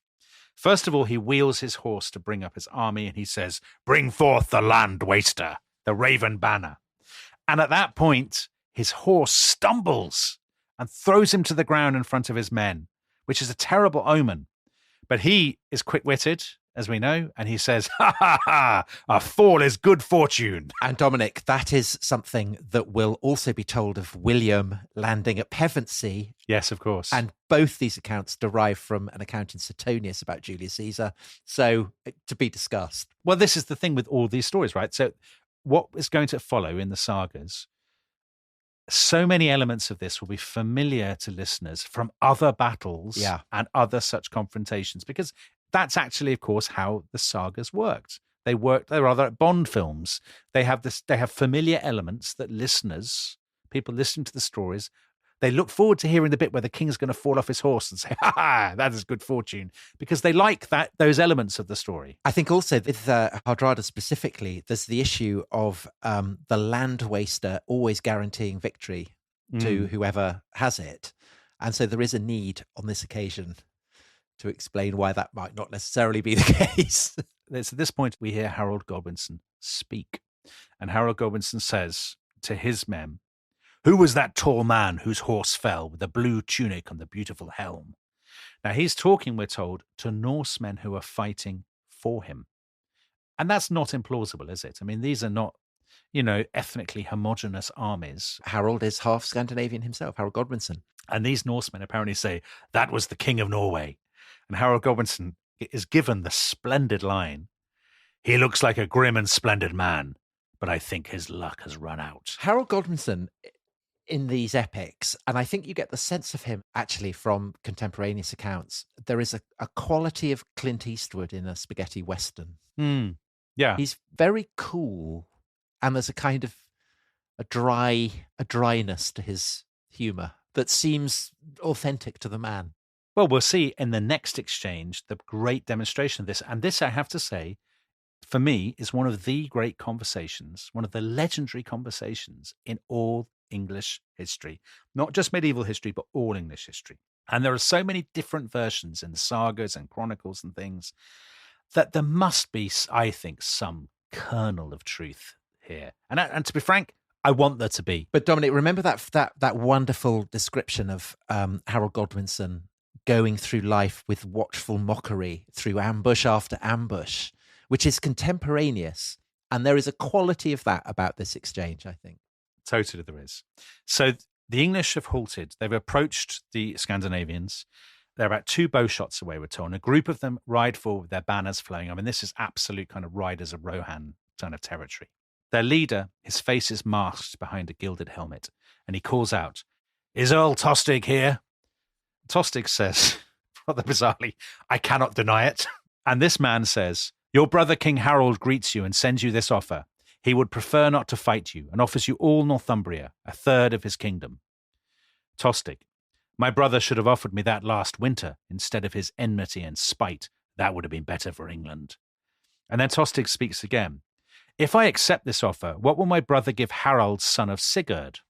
First of all, he wheels his horse to bring up his army, and he says, "Bring forth the land waster, the raven banner." And at that point, his horse stumbles and throws him to the ground in front of his men, which is a terrible omen. But he is quick-witted, as we know, and he says, "Ha ha ha, a fall is good fortune." And Dominic, that is something that will also be told of William landing at Pevensey. Yes, of course. And both these accounts derive from an account in Suetonius about Julius Caesar. So to be discussed. Well, this is the thing with all these stories, right? So what is going to follow in the sagas, so many elements of this will be familiar to listeners from other battles and other such confrontations, because that's actually, of course, how the sagas worked. They're rather like Bond films. They have familiar elements that people listening to the stories, they look forward to hearing the bit where the king's going to fall off his horse and say, "Ha ha, that is good fortune," because they like those elements of the story. I think also with Hardrada specifically, there's the issue of the land waster always guaranteeing victory to whoever has it. And so there is a need on this occasion to explain why that might not necessarily be the case. It's at this point we hear Harald Godwinson speak. And Harald Godwinson says to his men, "Who was that tall man whose horse fell with the blue tunic and the beautiful helm?" Now he's talking, we're told, to Norsemen who are fighting for him. And that's not implausible, is it? I mean, these are not, ethnically homogenous armies. Harold is half Scandinavian himself, Harald Godwinson. And these Norsemen apparently say, "That was the king of Norway." And Harald Godwinson is given the splendid line, "He looks like a grim and splendid man, but I think his luck has run out." Harald Godwinson in these epics, and I think you get the sense of him actually from contemporaneous accounts, there is a quality of Clint Eastwood in a spaghetti western. Yeah. He's very cool, and there's a kind of a dryness to his humour that seems authentic to the man. Well, we'll see in the next exchange the great demonstration of this. And this, I have to say, for me, is one of the great conversations, one of the legendary conversations in all English history. Not just medieval history, but all English history. And there are so many different versions in the sagas and chronicles and things that there must be, I think, some kernel of truth here. And to be frank, I want there to be. But Dominic, remember that wonderful description of Harold Godwinson going through life with watchful mockery through ambush after ambush, which is contemporaneous. And there is a quality of that about this exchange, I think. Totally there is. So the English have halted. They've approached the Scandinavians. They're about 2 bow shots away, we're told. And a group of them ride forward with their banners flowing. I mean, this is absolute kind of riders of Rohan kind of territory. Their leader, his face is masked behind a gilded helmet, and he calls out, "Is Earl Tostig here?" Tostig says, rather bizarrely, "I cannot deny it." And this man says, "Your brother King Harold greets you and sends you this offer. He would prefer not to fight you and offers you all Northumbria, a third of his kingdom." Tostig, "My brother should have offered me that last winter instead of his enmity and spite. That would have been better for England." And then Tostig speaks again. "If I accept this offer, what will my brother give Harold, son of Sigurd?"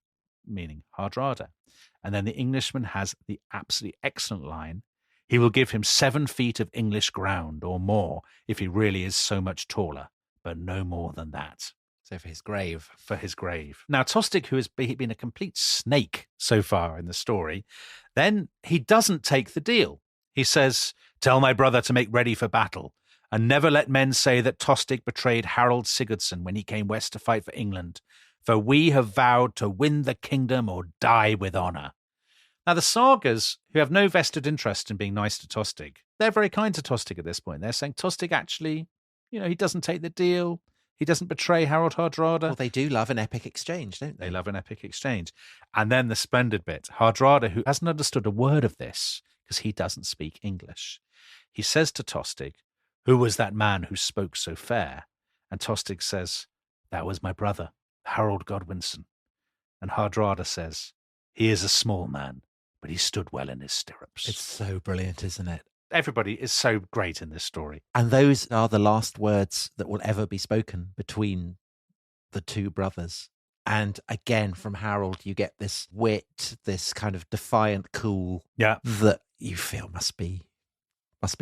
Meaning Hardrada. And then the Englishman has the absolutely excellent line, "He will give him 7 feet of English ground or more if he really is so much taller, but no more than that." So for his grave. For his grave. Now, Tostig, who has been a complete snake so far in the story, then he doesn't take the deal. He says, "Tell my brother to make ready for battle, and never let men say that Tostig betrayed Harold Sigurdsson when he came west to fight for England, for we have vowed to win the kingdom or die with honour." Now, the sagas, who have no vested interest in being nice to Tostig, they're very kind to Tostig at this point. They're saying Tostig actually, he doesn't take the deal. He doesn't betray Harald Hardrada. Well, they do love an epic exchange, don't they? They love an epic exchange. And then the splendid bit, Hardrada, who hasn't understood a word of this because he doesn't speak English, he says to Tostig, "Who was that man who spoke so fair?" And Tostig says, "That was my brother, Harald Godwinson." And Hardrada says, "He is a small man, but he stood well in his stirrups." It's so brilliant, isn't it? Everybody is so great in this story. And those are the last words that will ever be spoken between the 2 brothers. And again, from Harald, you get this wit, this kind of defiant cool Yeah. that you feel must be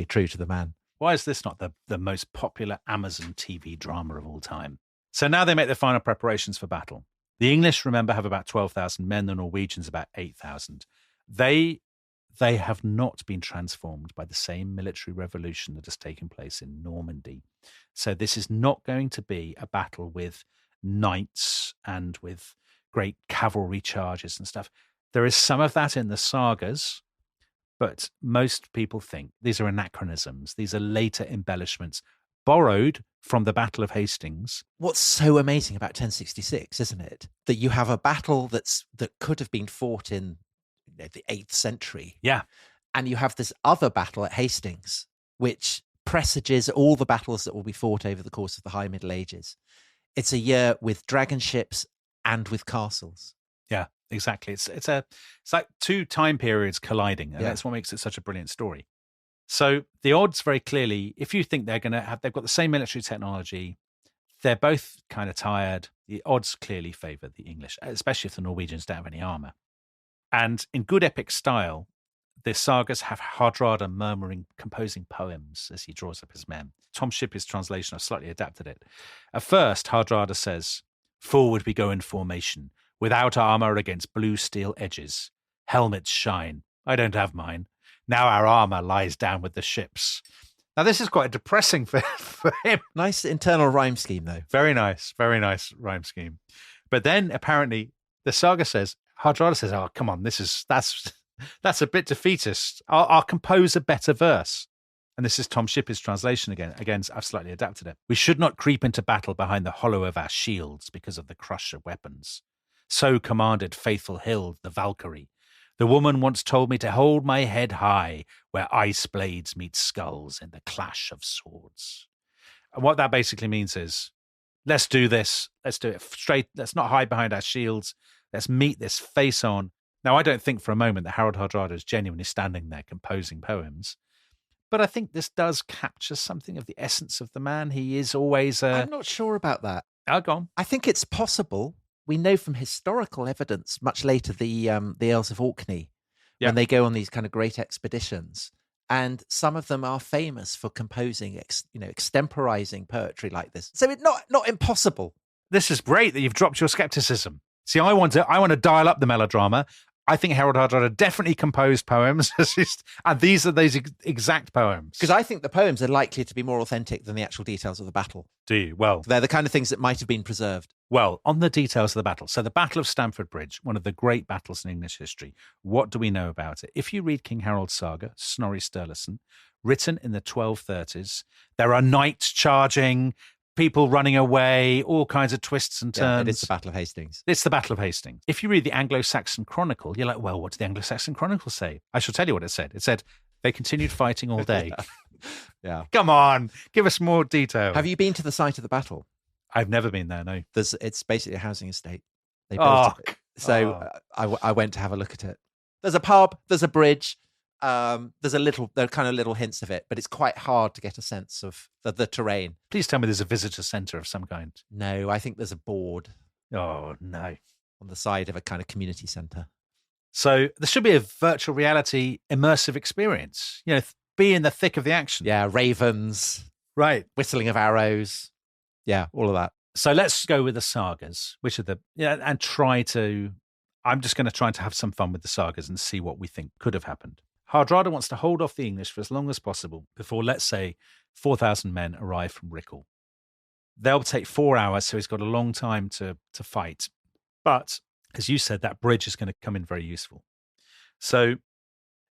true to the man. Why is this not the most popular Amazon TV drama of all time? So now they make their final preparations for battle. The English, remember, have about 12,000 men. The Norwegians about 8,000. They have not been transformed by the same military revolution that has taken place in Normandy. So this is not going to be a battle with knights and with great cavalry charges and stuff. There is some of that in the sagas, but most people think these are anachronisms. These are later embellishments borrowed from the Battle of Hastings. What's so amazing about 1066, isn't it? That you have a battle that could have been fought in the 8th century. Yeah. And you have this other battle at Hastings, which presages all the battles that will be fought over the course of the High Middle Ages. It's a year with dragon ships and with castles. Yeah, exactly. It's like two time periods colliding, and that's what makes it such a brilliant story. So the odds very clearly, if you think they've got the same military technology, they're both kind of tired. The odds clearly favour the English, especially if the Norwegians don't have any armour. And in good epic style, the sagas have Hardrada composing poems as he draws up his men. Tom Shippey's translation, I've slightly adapted it. At first, Hardrada says, "Forward we go in formation, without armour against blue steel edges. Helmets shine. I don't have mine. Now our armour lies down with the ships." Now, this is quite depressing for him. Nice internal rhyme scheme, though. Very nice rhyme scheme. But then, apparently, the saga says, Hardrada says, "Oh, come on, that's a bit defeatist. I'll compose a better verse." And this is Tom Shippey's translation again. Again, I've slightly adapted it. "We should not creep into battle behind the hollow of our shields because of the crush of weapons. So commanded faithful Hild, the Valkyrie. The woman once told me to hold my head high where ice blades meet skulls in the clash of swords." And what that basically means is, let's do this. Let's do it straight. Let's not hide behind our shields. Let's meet this face on. Now, I don't think for a moment that Harald Hardrada is genuinely standing there composing poems, but I think this does capture something of the essence of the man. He is always I'm not sure about that. Oh, go on. I think it's possible. We know from historical evidence, much later, the Earls of Orkney, when they go on these kind of great expeditions, and some of them are famous for composing, extemporizing poetry like this. So it's not impossible. This is great that you've dropped your skepticism. See, I want to dial up the melodrama. I think Harald Hardrada definitely composed poems, and these are those exact poems. Because I think the poems are likely to be more authentic than the actual details of the battle. Do you? Well, they're the kind of things that might have been preserved. Well, on the details of the battle. So the Battle of Stamford Bridge, one of the great battles in English history. What do we know about it? If you read King Harold's saga, Snorri Sturluson, written in the 1230s, there are knights charging, people running away, all kinds of twists and turns. It is the Battle of Hastings. It's the Battle of Hastings. If you read the Anglo Saxon Chronicle, you're like, well, what did the Anglo Saxon Chronicle say? I shall tell you what it said. It said they continued fighting all day. Yeah. Come on, give us more detail. Have you been to the site of the battle? I've never been there, no. It's basically a housing estate. They built it. So I went to have a look at it. There's a pub, there's a bridge. There are kind of little hints of it, but it's quite hard to get a sense of the terrain. Please tell me there's a visitor centre of some kind. No, I think there's a board. Oh, no. On the side of a kind of community centre. So there should be a virtual reality immersive experience. Be in the thick of the action. Yeah, ravens. Right. Whistling of arrows. Yeah, all of that. So let's go with the sagas, which are and try to, I'm just going to try to have some fun with the sagas and see what we think could have happened. Hardrada wants to hold off the English for as long as possible before, let's say, 4,000 men arrive from Rickle. They'll take 4 hours, so he's got a long time to fight. But, as you said, that bridge is going to come in very useful. So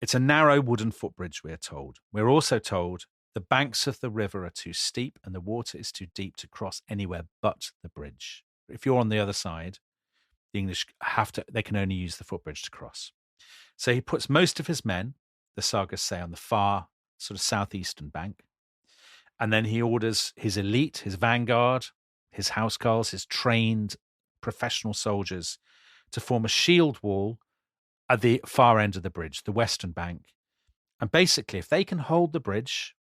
it's a narrow wooden footbridge, we're told. We're also told the banks of the river are too steep and the water is too deep to cross anywhere but the bridge. If you're on the other side, the English they can only use the footbridge to cross. So he puts most of his men, the sagas say, on the far sort of southeastern bank. And then he orders his elite, his vanguard, his housecarls, his trained professional soldiers to form a shield wall at the far end of the bridge, the western bank. And basically, if they can hold the bridge,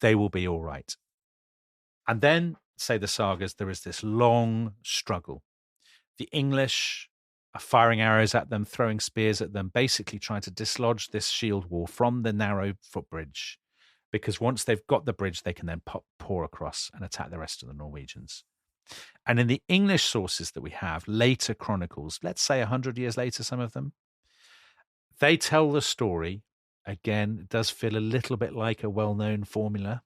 they will be all right. And then, say the sagas, there is this long struggle. The English are firing arrows at them, throwing spears at them, basically trying to dislodge this shield wall from the narrow footbridge, because once they've got the bridge, they can then pour across and attack the rest of the Norwegians. And in the English sources that we have, later chronicles, let's say 100 years later, some of them, they tell the story. Again, it does feel a little bit like a well-known formula,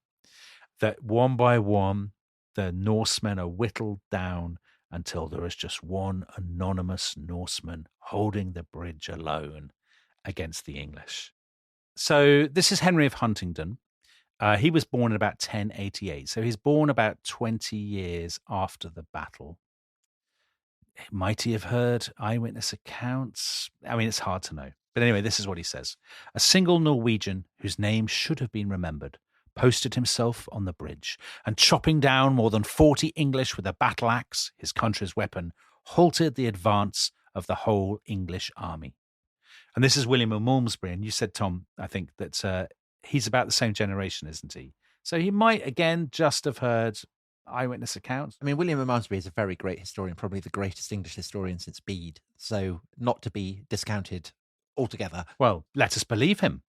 that one by one, the Norsemen are whittled down until there is just one anonymous Norseman holding the bridge alone against the English. So this is Henry of Huntingdon. He was born in about 1088. So he's born about 20 years after the battle. Might he have heard eyewitness accounts? I mean, it's hard to know. But anyway, this is what he says. A single Norwegian whose name should have been remembered posted himself on the bridge, and chopping down more than 40 English with a battle axe, his country's weapon, halted the advance of the whole English army. And this is William of Malmesbury. And you said, Tom, I think that he's about the same generation, isn't he? So he might, again, just have heard eyewitness accounts. I mean, William of Malmesbury is a very great historian, probably the greatest English historian since Bede. So not to be discounted altogether. Well, let us believe him.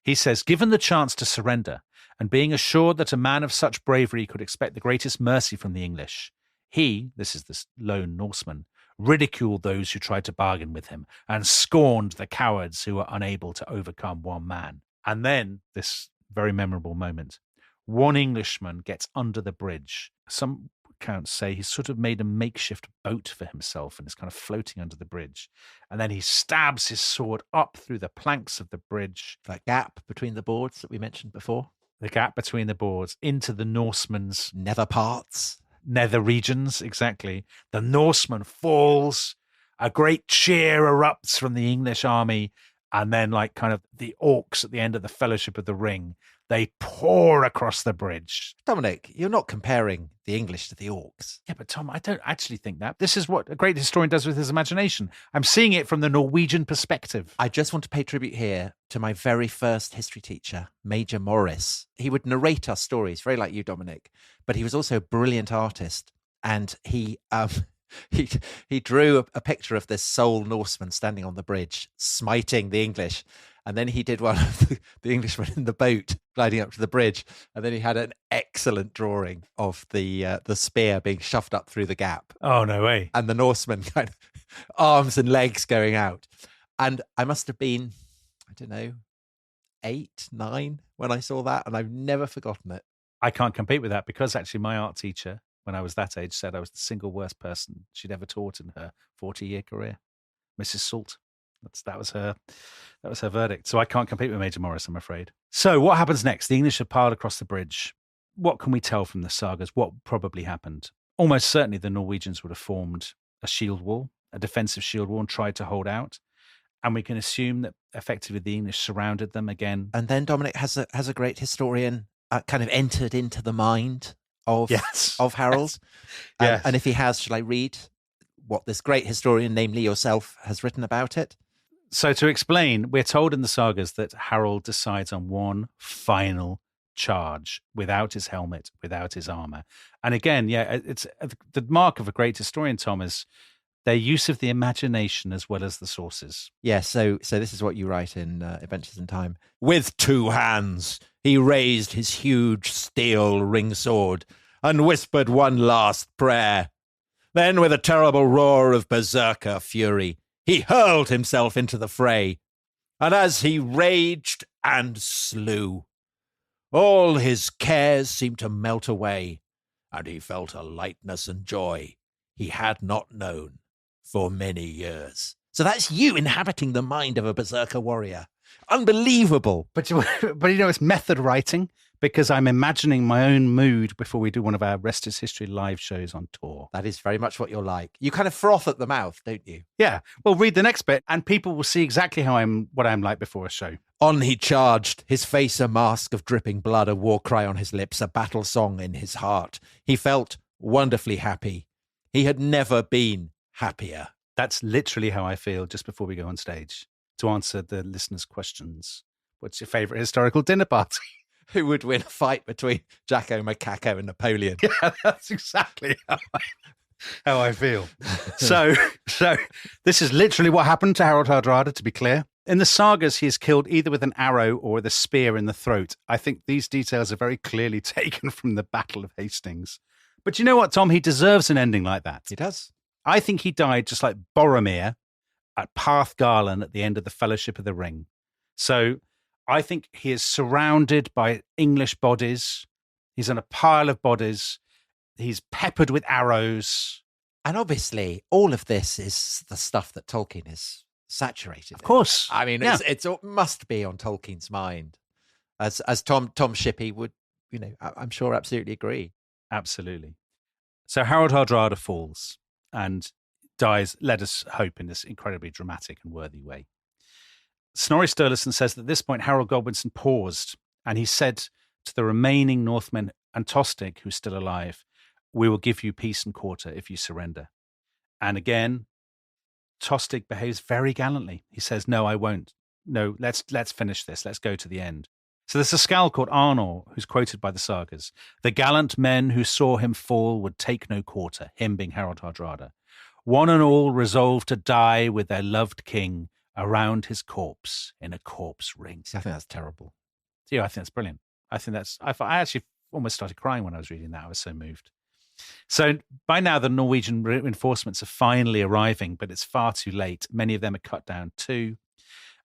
He says, given the chance to surrender, and being assured that a man of such bravery could expect the greatest mercy from the English, he, this is this lone Norseman, ridiculed those who tried to bargain with him, and scorned the cowards who were unable to overcome one man. And then, this very memorable moment, one Englishman gets under the bridge. Some accounts say he sort of made a makeshift boat for himself and is kind of floating under the bridge. And then he stabs his sword up through the planks of the bridge. That gap between the boards that we mentioned before. The gap between the boards into the Norseman's nether parts. Nether regions, exactly. The Norseman falls. A great cheer erupts from the English army. And then, like kind of the orcs at the end of the Fellowship of the Ring, they pour across the bridge. Dominic, you're not comparing the English to the orcs. Yeah, but Tom, I don't actually think that. This is what a great historian does with his imagination. I'm seeing it from the Norwegian perspective. I just want to pay tribute here to my very first history teacher, Major Morris. He would narrate our stories, very like you, Dominic, but he was also a brilliant artist. And he drew a picture of this sole Norseman standing on the bridge, smiting the English. And then he did one of the Englishmen in the boat gliding up to the bridge. And then he had an excellent drawing of the spear being shoved up through the gap. Oh, no way. And the Norseman kind of arms and legs going out. And I must have been, I don't know, 8, 9 when I saw that. And I've never forgotten it. I can't compete with that because actually my art teacher, when I was that age, said I was the single worst person she'd ever taught in her 40-year career. Mrs. Salt. That was her verdict. So I can't compete with Major Morris, I'm afraid. So what happens next? The English have piled across the bridge. What can we tell from the sagas? What probably happened? Almost certainly the Norwegians would have formed a shield wall, a defensive shield wall, and tried to hold out. And we can assume that effectively the English surrounded them again. And then Dominic has a great historian kind of entered into the mind of Harald. Yes. And if he has, shall I read what this great historian, namely yourself, has written about it? So to explain, we're told in the sagas that Harald decides on one final charge without his helmet, without his armor. And again, it's the mark of a great historian, Tom, is their use of the imagination as well as the sources. Yeah, so this is what you write in Adventures in Time. With 2 hands, he raised his huge steel ring sword and whispered one last prayer. Then, with a terrible roar of berserker fury, he hurled himself into the fray. And as he raged and slew, all his cares seemed to melt away, and he felt a lightness and joy he had not known for many years. So that's you inhabiting the mind of a berserker warrior. Unbelievable. But it's method writing because I'm imagining my own mood before we do one of our Rest is History live shows on tour. That is very much what you're like. You kind of froth at the mouth, don't you? Yeah. Well, read the next bit and people will see exactly what I'm like before a show. On he charged, his face a mask of dripping blood, a war cry on his lips, a battle song in his heart. He felt wonderfully happy. He had never been happier. That's literally how I feel just before we go on stage to answer the listeners' questions. What's your favourite historical dinner party? Who would win a fight between Jacko Macaco and Napoleon? Yeah, that's exactly how how I feel. So this is literally what happened to Harald Hardrada, to be clear. In the sagas, he is killed either with an arrow or with a spear in the throat. I think these details are very clearly taken from the Battle of Hastings. But you know what, Tom? He deserves an ending like that. He does. I think he died just like Boromir at Parth Garlan at the end of the Fellowship of the Ring. So I think he is surrounded by English bodies. He's on a pile of bodies. He's peppered with arrows. And obviously, all of this is the stuff that Tolkien is saturated. Of course. I mean, it must be on Tolkien's mind. As Tom Shippey would, I'm sure absolutely agree. Absolutely. So Harald Hardrada falls and dies, let us hope, in this incredibly dramatic and worthy way. Snorri Sturluson says that at this point, Harold Godwinson paused and he said to the remaining Northmen and Tostig, who's still alive, "We will give you peace and quarter if you surrender." And again, Tostig behaves very gallantly. He says, "No, I won't. No, let's finish this. Let's go to the end." So there's a skald called Arnor, who's quoted by the sagas. "The gallant men who saw him fall would take no quarter," him being Harald Hardrada. "One and all resolved to die with their loved king around his corpse in a corpse ring." See, I think that's terrible. Yeah, I think that's brilliant. I actually almost started crying when I was reading that. I was so moved. So by now, the Norwegian reinforcements are finally arriving, but it's far too late. Many of them are cut down too.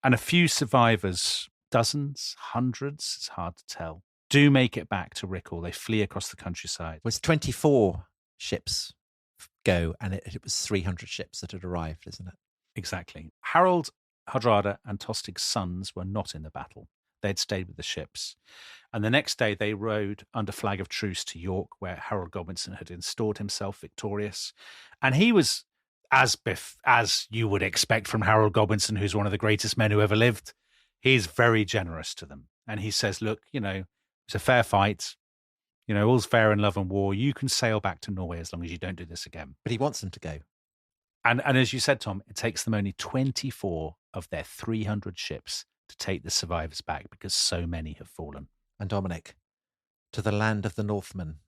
And a few survivors, dozens, hundreds, it's hard to tell, do make it back to Rickle. They flee across the countryside. It was 24 ships go, and it was 300 ships that had arrived, isn't it? Exactly. Harald Hardrada and Tostig's sons were not in the battle. They'd stayed with the ships. And the next day they rode under flag of truce to York, where Harold Godwinson had installed himself victorious. And he was, as you would expect from Harold Godwinson, who's one of the greatest men who ever lived, he's very generous to them. And he says, "Look, it's a fair fight. All's fair in love and war. You can sail back to Norway as long as you don't do this again." But he wants them to go. And as you said, Tom, it takes them only 24 of their 300 ships to take the survivors back because so many have fallen. And Dominic, to the land of the Northmen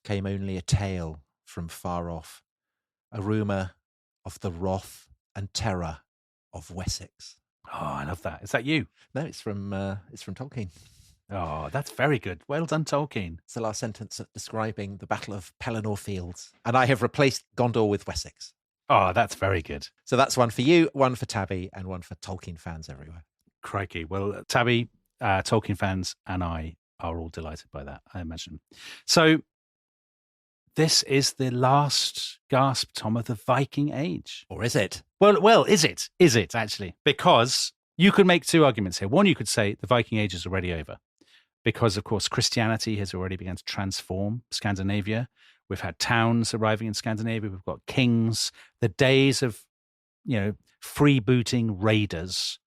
came only a tale from far off, a rumour of the wrath and terror of Wessex. Oh, I love that. Is that you? No, it's from Tolkien. Oh, that's very good. Well done, Tolkien. It's the last sentence describing the Battle of Pelennor Fields. And I have replaced Gondor with Wessex. Oh, that's very good. So that's one for you, one for Tabby, and one for Tolkien fans everywhere. Crikey. Well, Tabby, Tolkien fans, and I are all delighted by that, I imagine. So this is the last gasp, Tom, of the Viking Age. Or is it? Well, is it? Is it, actually? Because you could make two arguments here. One, you could say the Viking Age is already over because, of course, Christianity has already begun to transform Scandinavia. We've had towns arriving in Scandinavia. We've got kings. The days of, freebooting raiders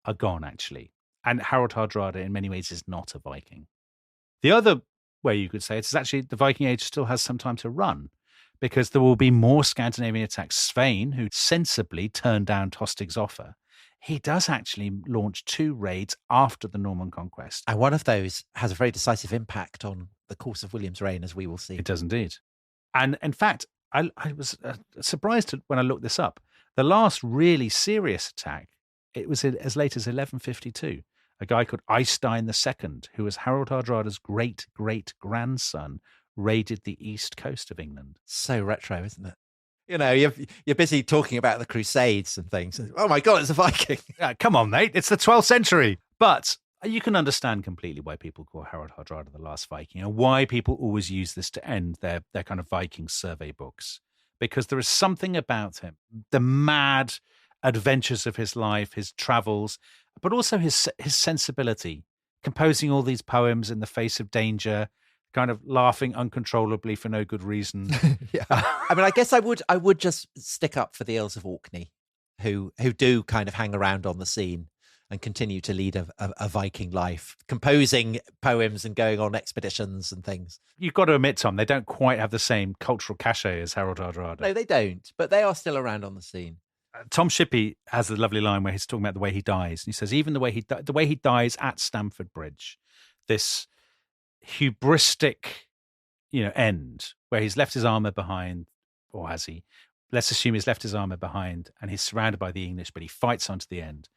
are gone, actually. And Harald Hardrada, in many ways, is not a Viking. The other way you could say it is actually the Viking Age still has some time to run because there will be more Scandinavian attacks. Svein, who sensibly turned down Tostig's offer, he does actually launch 2 raids after the Norman conquest. And one of those has a very decisive impact on the course of William's reign, as we will see. It does indeed. And in fact, I was surprised when I looked this up. The last really serious attack, it was as late as 1152. A guy called Eystein II, who was Harald Hardrada's great-great-grandson, raided the east coast of England. So retro, isn't it? You're busy talking about the Crusades and things. Oh my God, it's a Viking. Come on, mate. It's the 12th century. But you can understand completely why people call Harald Hardrada the last Viking and why people always use this to end their kind of Viking survey books. Because there is something about him, the mad adventures of his life, his travels, but also his sensibility, composing all these poems in the face of danger, kind of laughing uncontrollably for no good reason. Yeah. I mean, I guess I would just stick up for the Earls of Orkney, who do kind of hang around on the scene and continue to lead a Viking life, composing poems and going on expeditions and things. You've got to admit, Tom, they don't quite have the same cultural cachet as Harald Hardrada. No, they don't, but they are still around on the scene. Tom Shippey has a lovely line where he's talking about the way he dies. And he says, even the way he dies at Stamford Bridge, this hubristic, end where he's left his armor behind, or has he? Let's assume he's left his armour behind and he's surrounded by the English, but he fights on to the end.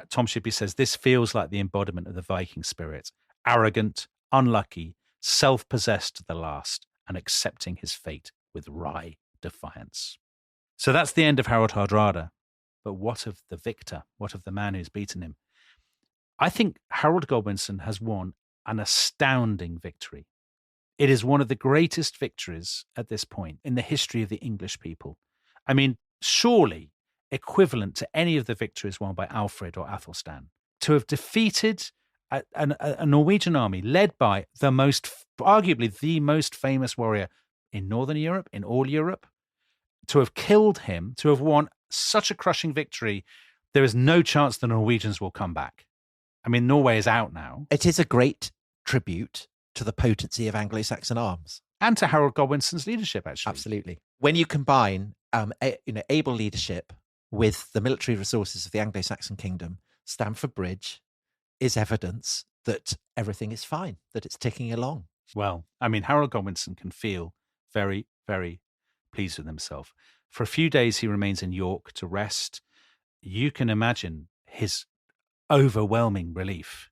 Tom Shippey says, this feels like the embodiment of the Viking spirit. Arrogant, unlucky, self-possessed to the last, and accepting his fate with wry defiance. So that's the end of Harald Hardrada. But what of the victor? What of the man who's beaten him? I think Harold Godwinson has won an astounding victory. It is one of the greatest victories at this point in the history of the English people. I mean, surely equivalent to any of the victories won by Alfred or Athelstan. To have defeated a Norwegian army led by arguably the most famous warrior in Northern Europe, in all Europe, to have killed him, to have won such a crushing victory, there is no chance the Norwegians will come back. I mean, Norway is out now. It is a great tribute to the potency of Anglo-Saxon arms. And to Harold Godwinson's leadership, actually. Absolutely. When you combine able leadership with the military resources of the Anglo-Saxon kingdom, Stamford Bridge is evidence that everything is fine, that it's ticking along. Well, I mean, Harold Godwinson can feel very, very pleased with himself. For a few days, he remains in York to rest. You can imagine his overwhelming relief.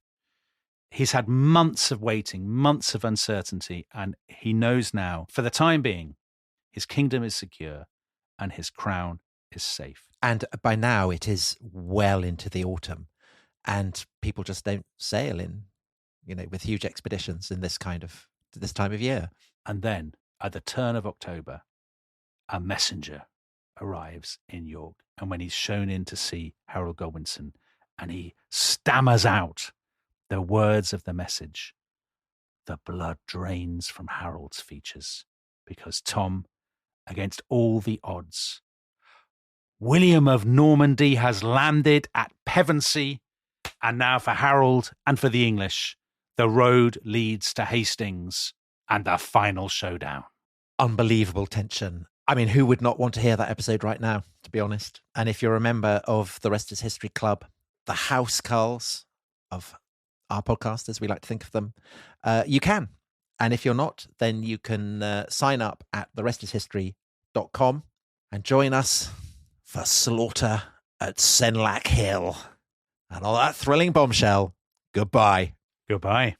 He's had months of waiting, months of uncertainty, and he knows now, for the time being, his kingdom is secure and his crown is safe. And by now, it is well into the autumn, and people just don't sail in, with huge expeditions in this time of year. And then, at the turn of October, a messenger arrives in York, and when he's shown in to see Harold Godwinson, and he stammers out the words of the message, the blood drains from Harold's features, because Tom, against all the odds, William of Normandy has landed at Pevensey, and now for Harold and for the English, the road leads to Hastings and the final showdown. Unbelievable tension. I mean, who would not want to hear that episode right now, to be honest? And if you're a member of the Rest is History Club, the house carls of our podcast, as we like to think of them, you can. And if you're not, then you can sign up at therestishistory.com and join us for slaughter at Senlac Hill. And all that thrilling bombshell. Goodbye. Goodbye.